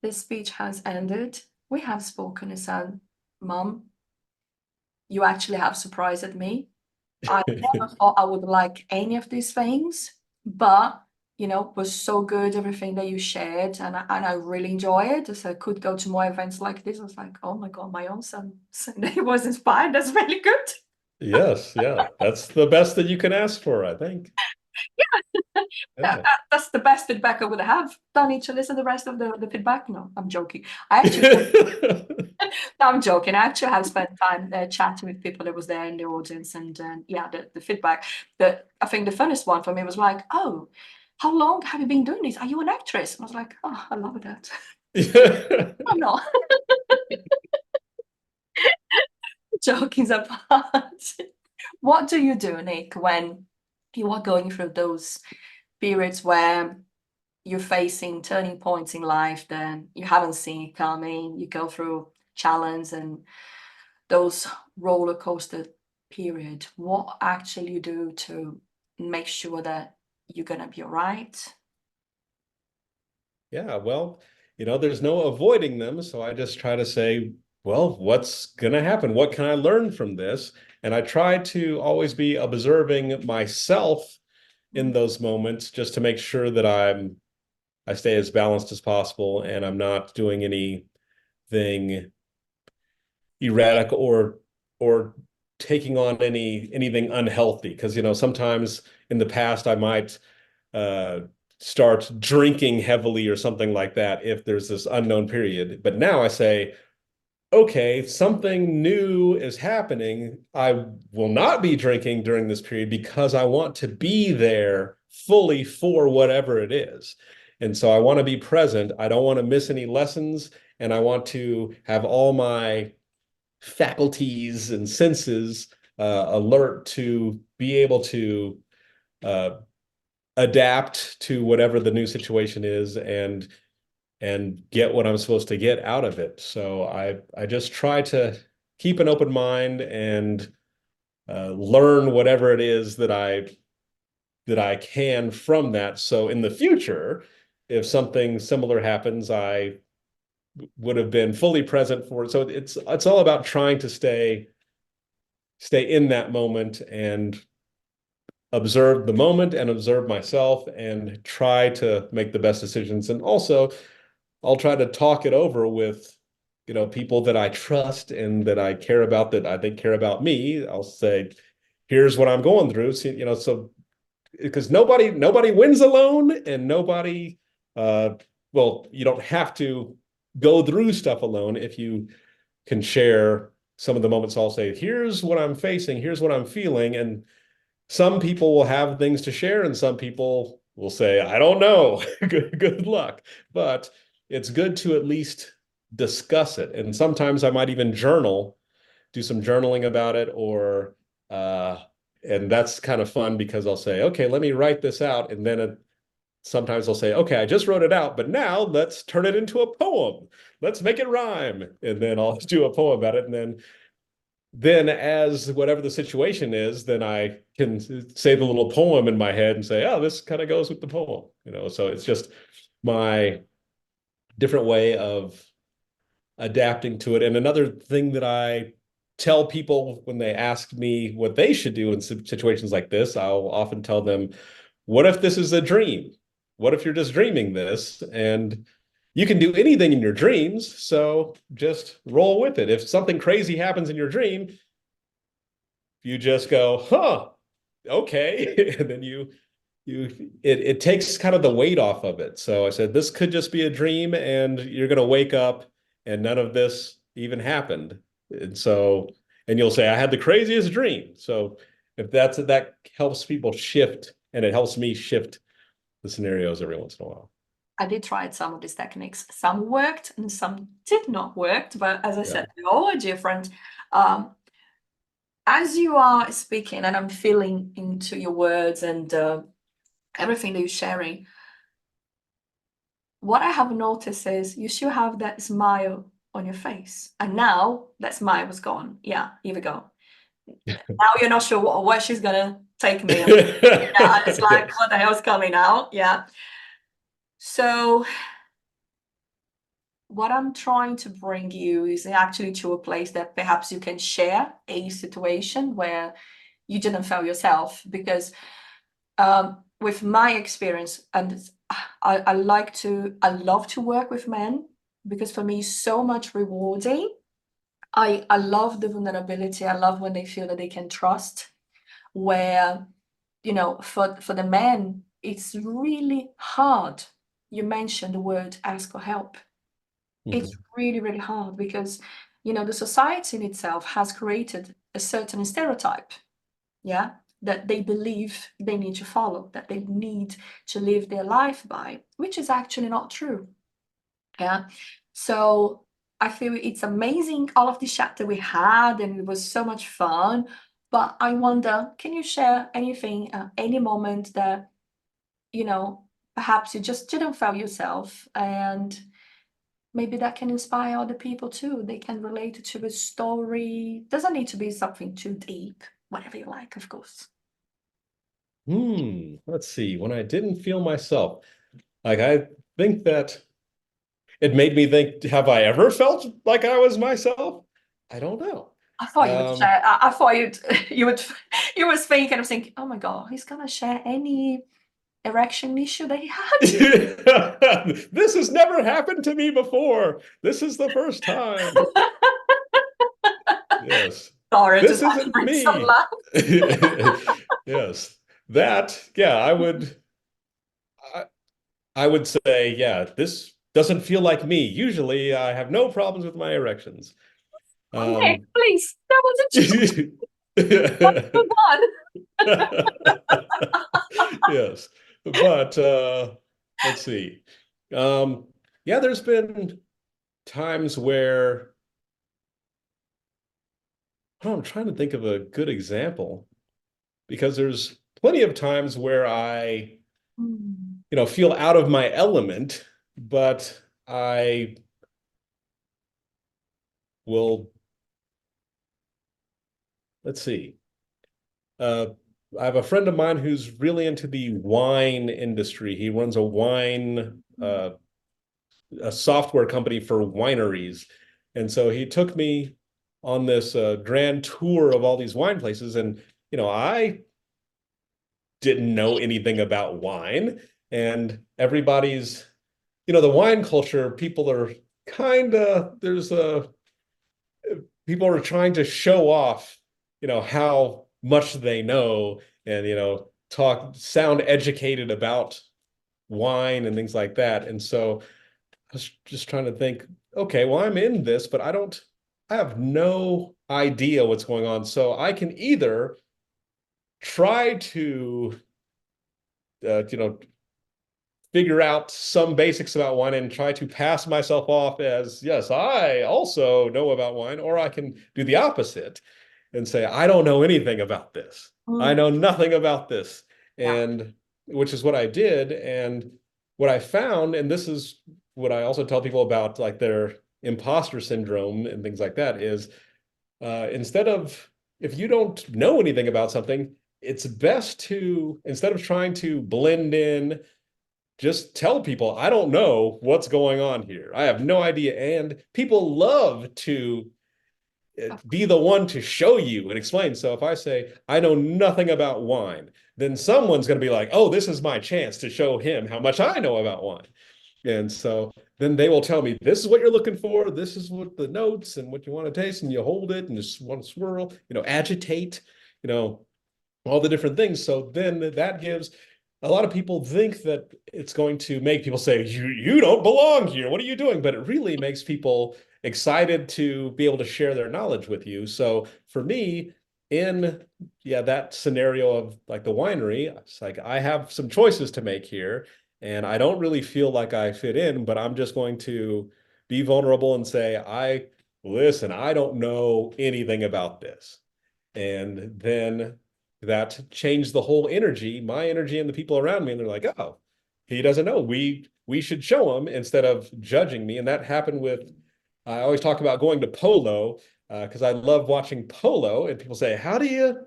this speech has ended. We have spoken and said, Mom, you actually have surprised me. I never thought I would like any of these things, but was so good everything that you shared, and I really enjoy it. So I could go to more events like this. I was like, oh my god, my own son he was inspired. That's really good. Yes, yeah. That's the best that you can ask for, I think. That, Yeah. that, that's the best feedback I would have. Don't need to listen to the rest of the feedback. No, I'm joking. I actually No, I'm joking. I actually have spent time chatting with people that was there in the audience, and yeah, the feedback. I think the funnest one for me was like, "Oh, how long have you been doing this? Are you an actress?" And I was like, "Oh, I love that." I'm not joking apart. What do you do, Nick, when you are going through those periods where you're facing turning points in life that you haven't seen it coming? You go through challenge and those roller coaster period, what actually you do to make sure that you're gonna be all right? Yeah, well, there's no avoiding them. So I just try to say, well, what's going to happen? What can I learn from this? And I try to always be observing myself in those moments just to make sure that I stay as balanced as possible and I'm not doing anything erratic or taking on anything unhealthy. Because, sometimes in the past I might uh start drinking heavily or something like that if there's this unknown period. But now I say, okay, something new is happening. I will not be drinking during this period because I want to be there fully for whatever it is. And so I want to be present. I don't want to miss any lessons, and I want to have all my faculties and senses alert to be able to uh, adapt to whatever the new situation is and get what I'm supposed to get out of it. So I just try to keep an open mind and learn whatever it is that I can from that. So in the future, if something similar happens, I would have been fully present for it. So it's all about trying to stay in that moment and observe the moment and observe myself and try to make the best decisions. And also, I'll try to talk it over with, people that I trust and that I care about, that I think care about me. I'll say, here's what I'm going through. So, so because nobody wins alone, and nobody uh well, you don't have to go through stuff alone if you can share some of the moments. I'll say, here's what I'm facing, here's what I'm feeling, and some people will have things to share and some people will say, I don't know. Good luck. But it's good to at least discuss it. And sometimes I might even do some journaling about it, or and that's kind of fun because I'll say, okay, let me write this out. And then sometimes I'll say, okay, I just wrote it out, but now let's turn it into a poem. Let's make it rhyme. And then I'll do a poem about it. And then as whatever the situation is, then I can say the little poem in my head and say, oh, this kind of goes with the poem, so it's just my different way of adapting to it. And another thing that I tell people when they ask me what they should do in situations like this, I'll often tell them, what if this is a dream? What if you're just dreaming this? And you can do anything in your dreams, so just roll with it. If something crazy happens in your dream, you just go, huh, okay. And then it takes kind of the weight off of it. So I said, this could just be a dream and you're going to wake up and none of this even happened. And you'll say, I had the craziest dream. So if that helps people shift, and it helps me shift the scenarios every once in a while. I did try some of these techniques. Some worked and some did not work. But as I Yeah. said, they all are different. Um, as you are speaking, and I'm feeling into your words and everything that you're sharing, what I have noticed is you still have that smile on your face. And now that smile was gone. Yeah, here we go. Now you're not sure where she's gonna take me. Yeah, it's like, Yes. what the hell's coming out? Yeah. So what I'm trying to bring you is actually to a place that perhaps you can share a situation where you didn't fail yourself. Because with my experience, and I love to work with men because for me it's so much rewarding. I love the vulnerability. I love when they feel that they can trust. Where, for the men, it's really hard. You mentioned the word ask for help. It's Mhm. really, really hard because, the society in itself has created a certain stereotype, yeah, that they believe they need to follow, that they need to live their life by, which is actually not true. Yeah. So I feel it's amazing, all of this chat that we had, and it was so much fun. But I wonder, can you share anything, any moment that, perhaps you just didn't fail yourself, and maybe that can inspire other people too. They can relate to a story. Doesn't need to be something too deep, whatever you like, of course. Let's see. When I didn't feel myself, like I think that it made me think, have I ever felt like I was myself? I don't know. I thought you would Um, share. I thought you would you were thinking of thinking, oh my god, he's gonna share any erection issue that he had. this has never happened to me before. This is the first time. Yes. Sorry, I This just had to isn't bring some me. laugh. Yes. That, yeah, I, I would say, yeah, this doesn't feel like me. Usually I have no problems with my erections. Oh, Nick, Um, please, that was a joke. Let's move on. yes. But let's see. Um, yeah, there's been times where oh, I'm trying to think of a good example because there's plenty of times where I, Hmm. feel out of my element, but I will, let's see. Uh, I have a friend of mine who's really into the wine industry. He runs a software company for wineries. And so he took me on this grand tour of all these wine places. And, I didn't know anything about wine. And everybody's, the wine culture, people are kind of, people are trying to show off, how much they know and, sound educated about wine and things like that. And so I was just trying to think, okay, well, I'm in this, but I have no idea what's going on. So I can either try to, figure out some basics about wine and try to pass myself off as, yes, I also know about wine, or I can do the opposite and say, I don't know anything about this. I Mm, know nothing about this. yeah. And which is what I did. And what I found, and this is what I also tell people about like their imposter syndrome and things like that, is instead of, if you don't know anything about something, it's best to, instead of trying to blend in, just tell people, I don't know what's going on here. I have no idea. And people love to be the one to show you and explain. So if I say, I know nothing about wine, then someone's going to be like, oh, this is my chance to show him how much I know about wine. And so then they will tell me, this is what you're looking for. This is what the notes and what you want to taste. And you hold it and just want to swirl, agitate, you know, all the different things. So then that gives a lot of people think that it's going to make people say, you don't belong here. What are you doing? But it really makes people excited to be able to share their knowledge with you. So for me, in that scenario of like the winery, it's like I have some choices to make here, and I don't really feel like I fit in, but I'm just going to be vulnerable and say, listen, I don't know anything about this. And then that changed the whole energy, my energy and the people around me. And they're like, oh, he doesn't know. We should show him instead of judging me. And that happened with, I always talk about going to polo because I love watching polo. And people say, how do you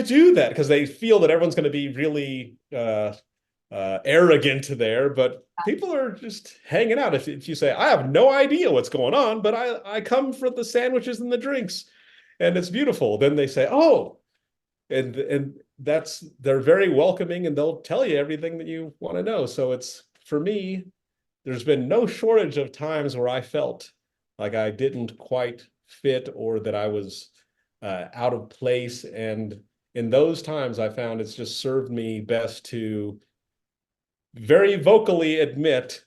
do that? Because they feel that everyone's going to be really arrogant there, but people are just hanging out. If you say, I have no idea what's going on, but I come for the sandwiches and the drinks and it's beautiful, then they say, oh, and that's, they're very welcoming and they'll tell you everything that you want to know. So it's, for me, there's been no shortage of times where I felt like I didn't quite fit or that I was out of place. And in those times, I found it's just served me best to very vocally admit,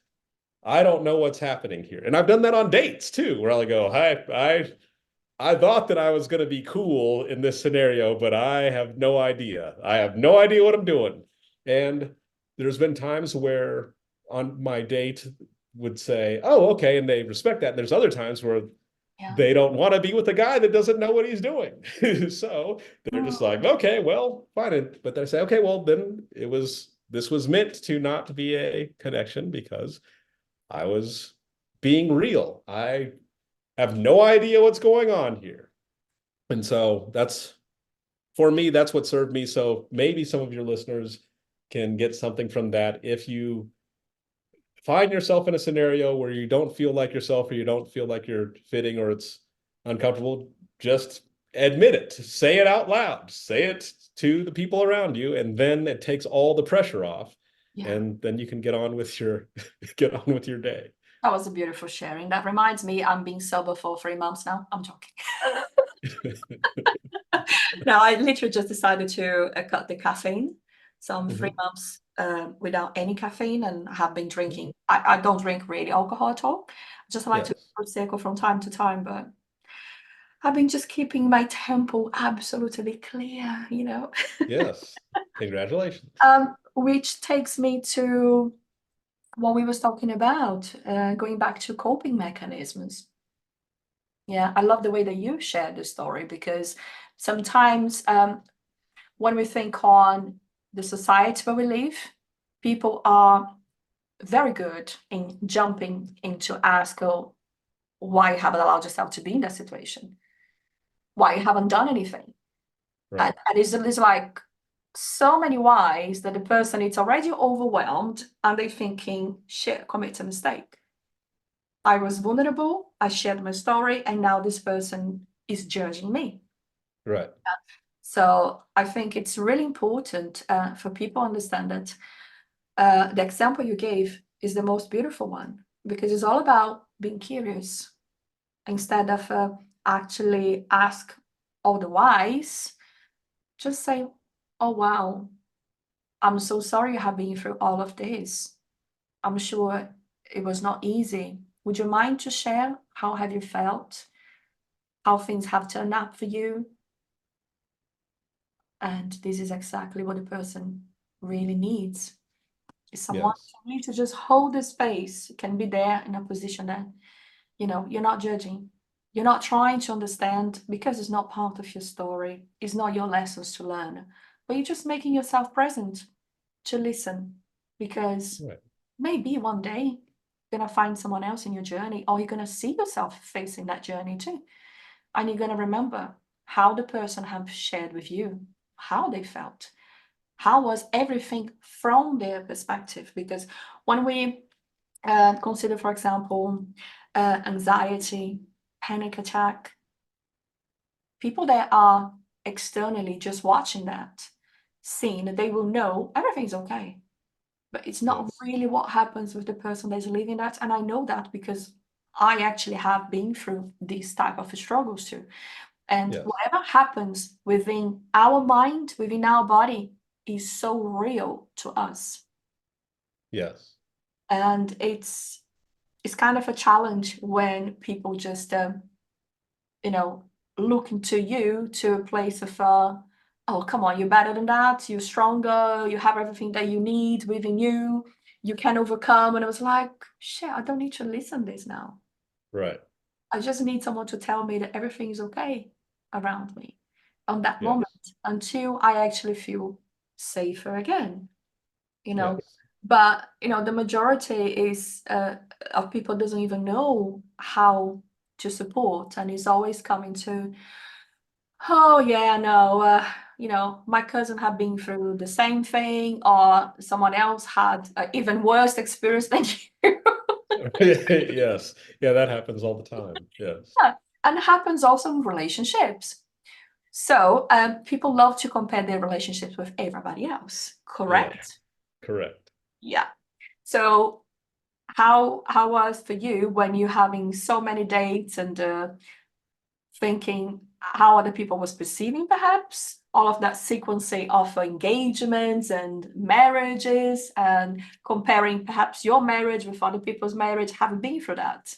I don't know what's happening here. And I've done that on dates too, where I'll go, hi, I thought that I was going to be cool in this scenario, but I have no idea. I have no idea what I'm doing. And there's been times where on my date would say, oh, okay. And they respect that. And there's other times where Yeah. they don't want to be with a guy that doesn't know what he's doing. So they're just like, Mm, okay, well, fine. But they say, okay, well, then this was meant to not be a connection because I was being real. I have no idea what's going on here. And so that's, for me, that's what served me. So maybe some of your listeners can get something from that if you find yourself in a scenario where you don't feel like yourself, or you don't feel like you're fitting, or it's uncomfortable, just admit it. Say it out loud. Say it to the people around you, and then it takes all the pressure off, Yeah. and then you can get on with your get on with your day. That was a beautiful sharing. That reminds me, I'm being sober for 3 months now. I'm joking. No, I literally just decided to cut the caffeine. So I'm three Mhm. months without any caffeine and have been drinking. I don't drink really alcohol at all. I just like to Yes. Prosecco from time to time, but I've been just keeping my temple absolutely clear, you know. Yes. Congratulations. Which takes me to what we was talking about, going back to coping mechanisms. Yeah, I love the way that you shared the story because sometimes when we think on the society where we live, people are very good in jumping into ask, oh, why you haven't allowed yourself to be in that situation, why you haven't done anything. Right. And it's like so many whys that the person is already overwhelmed and they're thinking, shit, commit a mistake. I was vulnerable, I shared my story, and now this person is judging me. Right. So I think it's really important for people to understand that the example you gave is the most beautiful one because it's all about being curious instead of actually ask all the whys. Just say, "Oh wow, I'm so sorry you have been through all of this. I'm sure it was not easy. Would you mind to share how have you felt? How things have turned out for you?" And this is exactly what the person really needs. Is someone Yes. to really to just hold the space, can be there in a position that, you know, you're not judging. You're not trying to understand because it's not part of your story. It's not your lessons to learn. But you're just making yourself present to listen because Right. maybe one day you're gonna find someone else in your journey, or you're gonna see yourself facing that journey too. And you're gonna remember how the person have shared with you, how they felt, how was everything from their perspective. Because when we consider, for example, anxiety, panic attack, people that are externally just watching that scene, they will know everything's okay. But it's not Yes. really what happens with the person that's living that. And I know that because I actually have been through these type of struggles too. And Yes. whatever happens within our mind, within our body, is so real to us. Yes. And it's kind of a challenge when people just you know, look into you to a place of oh come on, you're better than that, you're stronger, you have everything that you need within you, you can overcome. And I was like, shit, I don't need to listen this now. Right. I just need someone to tell me that everything is okay around me on that moment Yes. until I actually feel safer again, you know. Yes. But you know, the majority is of people doesn't even know how to support and is always coming to, oh yeah, no, you know, my cousin had been through the same thing, or someone else had even worse experience than you. Yes. Yeah, that happens all the time. Yes. Yeah, and it happens also in relationships. So people love to compare their relationships with everybody else, Yes. correct? Correct. Yeah. So how was for you when you having so many dates and thinking how other people was perceiving perhaps all of that sequencing of engagements and marriages and comparing perhaps your marriage with other people's marriage, having been through that?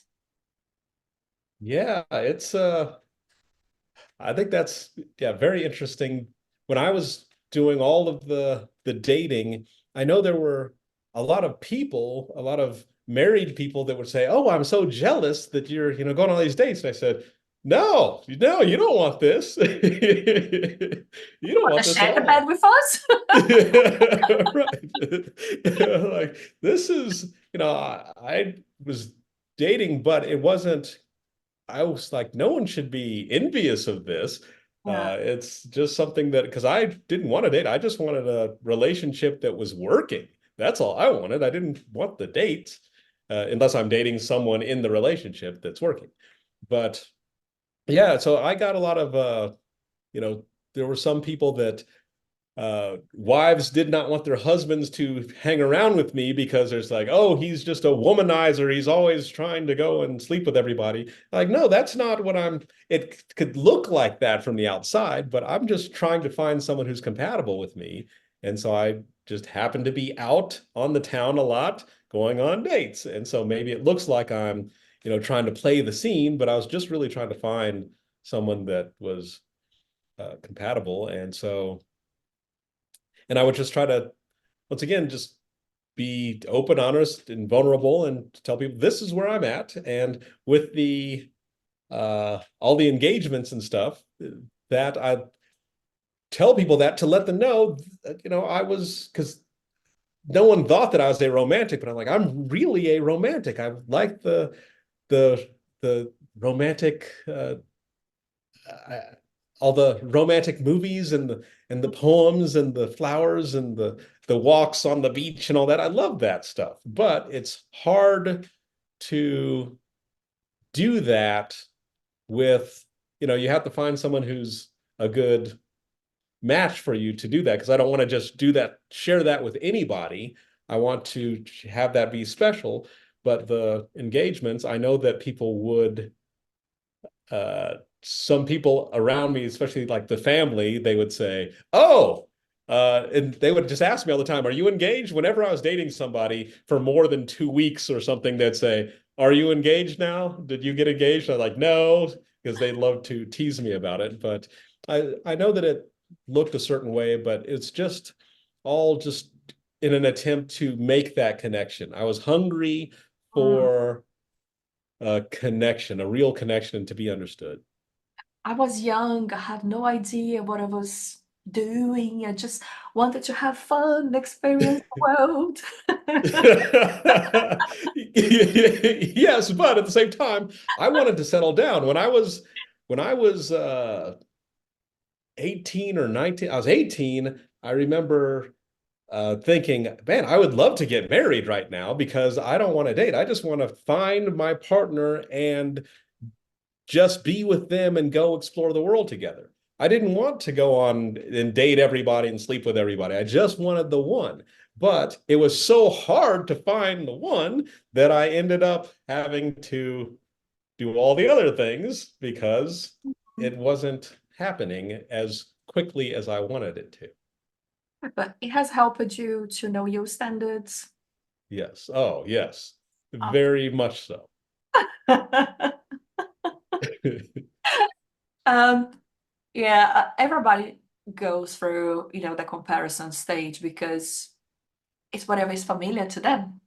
Yeah, it's I think that's yeah, very interesting. When I was doing all of the dating, I know there were a lot of people, a lot of married people that would say, "Oh, I'm so jealous that you're, going on all these dates." And I said, "No, no, you don't want this. You You don't want to want this at share the bed all." with us? Right. Like this is, I was dating, but it wasn't I was like, no one should be envious of this. Yeah. It's just something that because I didn't want to date, I just wanted a relationship that was working. That's all I wanted. I didn't want the dates. unless I'm dating someone in the relationship that's working. But yeah, so I got a lot of you know, there were some people that wives did not want their husbands to hang around with me because there's like, oh, he's just a womanizer. He's always trying to go and sleep with everybody. Like, no, that's not what I'm. It could look like that from the outside, but I'm just trying to find someone who's compatible with me. And so I just happen to be out on the town a lot, going on dates. And so maybe it looks like I'm, trying to play the scene, but I was just really trying to find someone that was compatible. And I would just try to, once again, just be open, honest, and vulnerable, and tell people this is where I'm at. And with the all the engagements and stuff, that I tell people that to let them know, I was, because no one thought that I was a romantic, but I'm like, I'm really a romantic. I like the the romantic I, all the romantic movies and the poems and the flowers and the walks on the beach and all that. I love that stuff, but it's hard to do that with, you have to find someone who's a good match for you to do that, because I don't want to just do that, share that with anybody. I want to have that be special. But the engagements, I know that people would some people around me, especially like the family, they would say, "Oh," and they would just ask me all the time, "Are you engaged?" Whenever I was dating somebody for more than 2 weeks or something, they'd say, "Are you engaged now? Did you get engaged?" I'm like, "No," because they love to tease me about it. But I know that it looked a certain way, but it's just all just in an attempt to make that connection. I was hungry Mm. for a connection, a real connection to be understood. I was young, I had no idea what I was doing. I just wanted to have fun, experience the world. Yes, but at the same time, I wanted to settle down. When I was 18 or 19, I was 18. I remember thinking, man, I would love to get married right now because I don't want to date. I just want to find my partner and just be with them and go explore the world together. I didn't want to go on and date everybody and sleep with everybody. I just wanted the one. But it was so hard to find the one that I ended up having to do all the other things because it wasn't happening as quickly as I wanted it to. But it has helped you to know your standards. Yes. Oh, yes. Very much so. Um, yeah, everybody goes through, the comparison stage because it's whatever is familiar to them.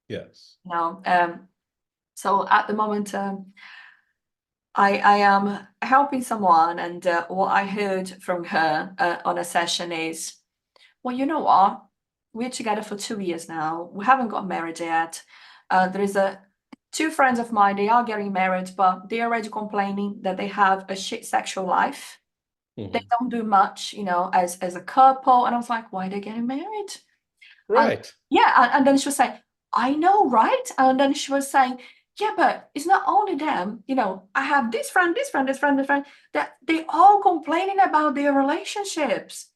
Yes. You know, so at the moment, I am helping someone, and what I heard from her on a session is, well, you know what? We're together for 2 years now. We haven't got married yet. There is a two friends of mine. They are getting married, but they're already complaining that they have a shit sexual life. They Mhm. don't do much, as a couple. And I was like, why are they getting married? And Right. yeah, and then she was saying, I know, right? And then she was saying, yeah, but it's not only them. I have this friend, this friend, this friend, this friend, that they all complaining about their relationships.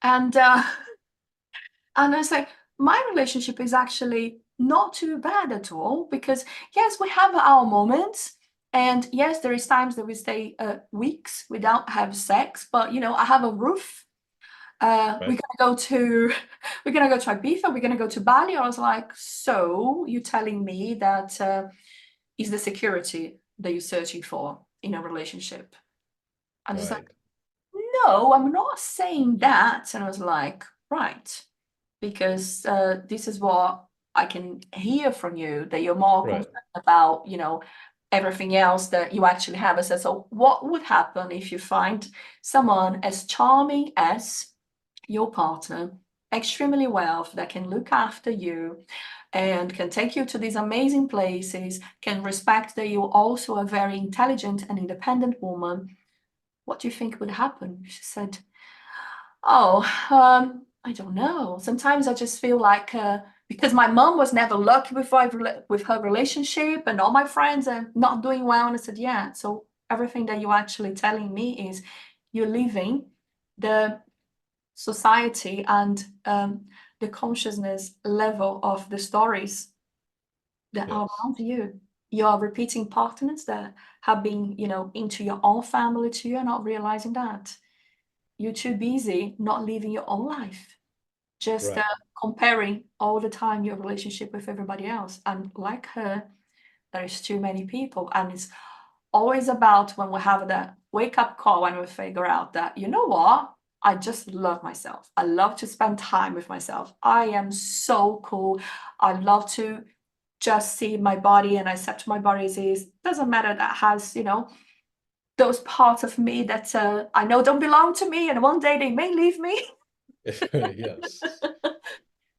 And and I say, my relationship is actually not too bad at all because yes, we have our moments. And yes, there is times that we stay weeks without have sex, but I have a roof. We're Right. gonna go to we're gonna go to Ibiza, we're gonna go to Bali. I was like, so you're telling me that is the security that you're searching for in a relationship? And it's like, Right. no, I'm not saying that. And I was like, right, because this is what I can hear from you, that you're more Right. concerned about, everything else that you actually have. I said, so what would happen if you find someone as charming as your partner, extremely wealthy, that can look after you and can take you to these amazing places, can respect that you're also a very intelligent and independent woman? What do you think would happen? She said, oh, I don't know. Sometimes I just feel like because my mom was never lucky with her relationship, and all my friends are not doing well. And I said, yeah, so everything that you're actually telling me is you're leaving the society and the consciousness level of the stories that are Yes. around you. You're repeating patterns that have been, into your own family too. You're not realizing that. You're too busy not living your own life, just Right. comparing all the time your relationship with everybody else. And like her, there is too many people. And it's always about when we have that wake up call, when we figure out that, you know what? I just love myself. I love to spend time with myself. I am so cool. I love to just see my body and accept my body as is. Doesn't matter that has, those parts of me that I know don't belong to me, and one day they may leave me. Yes.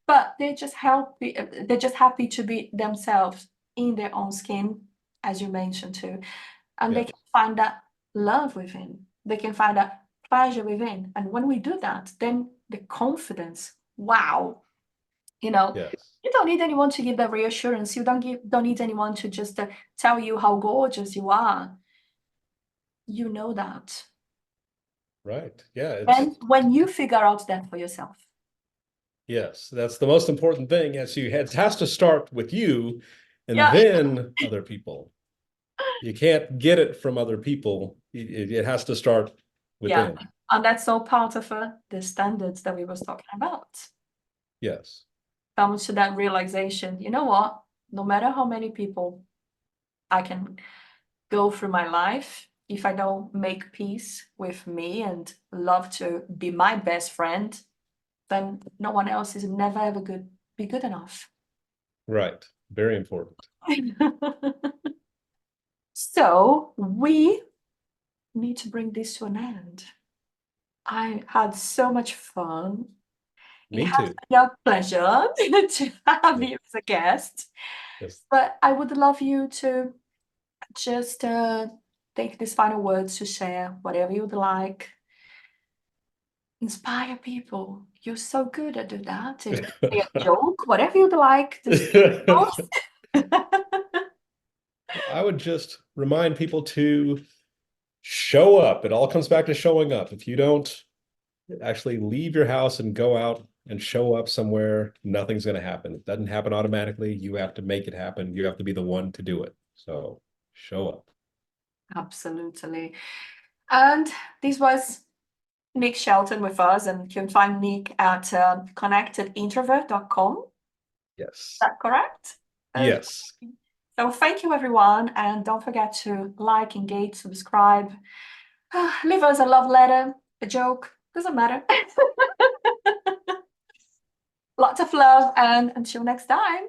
But they're just happy to be themselves in their own skin, as you mentioned too. And they Yes. can find that love within. They can find that pleasure within. And when we do that, then the confidence, wow, you know, Yes. you don't need anyone to give that reassurance. You don't need anyone to just tell you how gorgeous you are. You know that. Right. Yeah. And when you figure out that for yourself. Yes, that's the most important thing. It has to start with you and Yeah. then other people. You can't get it from other people. It has to start Yeah. within. And that's all part of the standards that we was talking about. Yes. Comes to that realization, you know what? No matter how many people I can go through my life, if I don't make peace with me and love to be my best friend, then no one else is never ever be good enough. Right. Very important. So we need to bring this to an end. I had so much fun. It Me has too. been a pleasure to have Yeah. you as a guest. Yes. But I would love you to just take these final words to share whatever you'd like. Inspire people. You're so good at do that. Say a joke, whatever you'd like. Just I would just remind people to show up. It all comes back to showing up. If you don't actually leave your house and go out and show up somewhere, nothing's going to happen. It doesn't happen automatically. You have to make it happen. You have to be the one to do it. So show up. Absolutely. And this was Nick Shelton with us, and you can find Nick at connectedintrovert.com. Is Yes. that correct? Okay. Yes. So thank you, everyone. And don't forget to like, engage, subscribe. Leave us a love letter, a joke, doesn't matter. Lots of love, and until next time.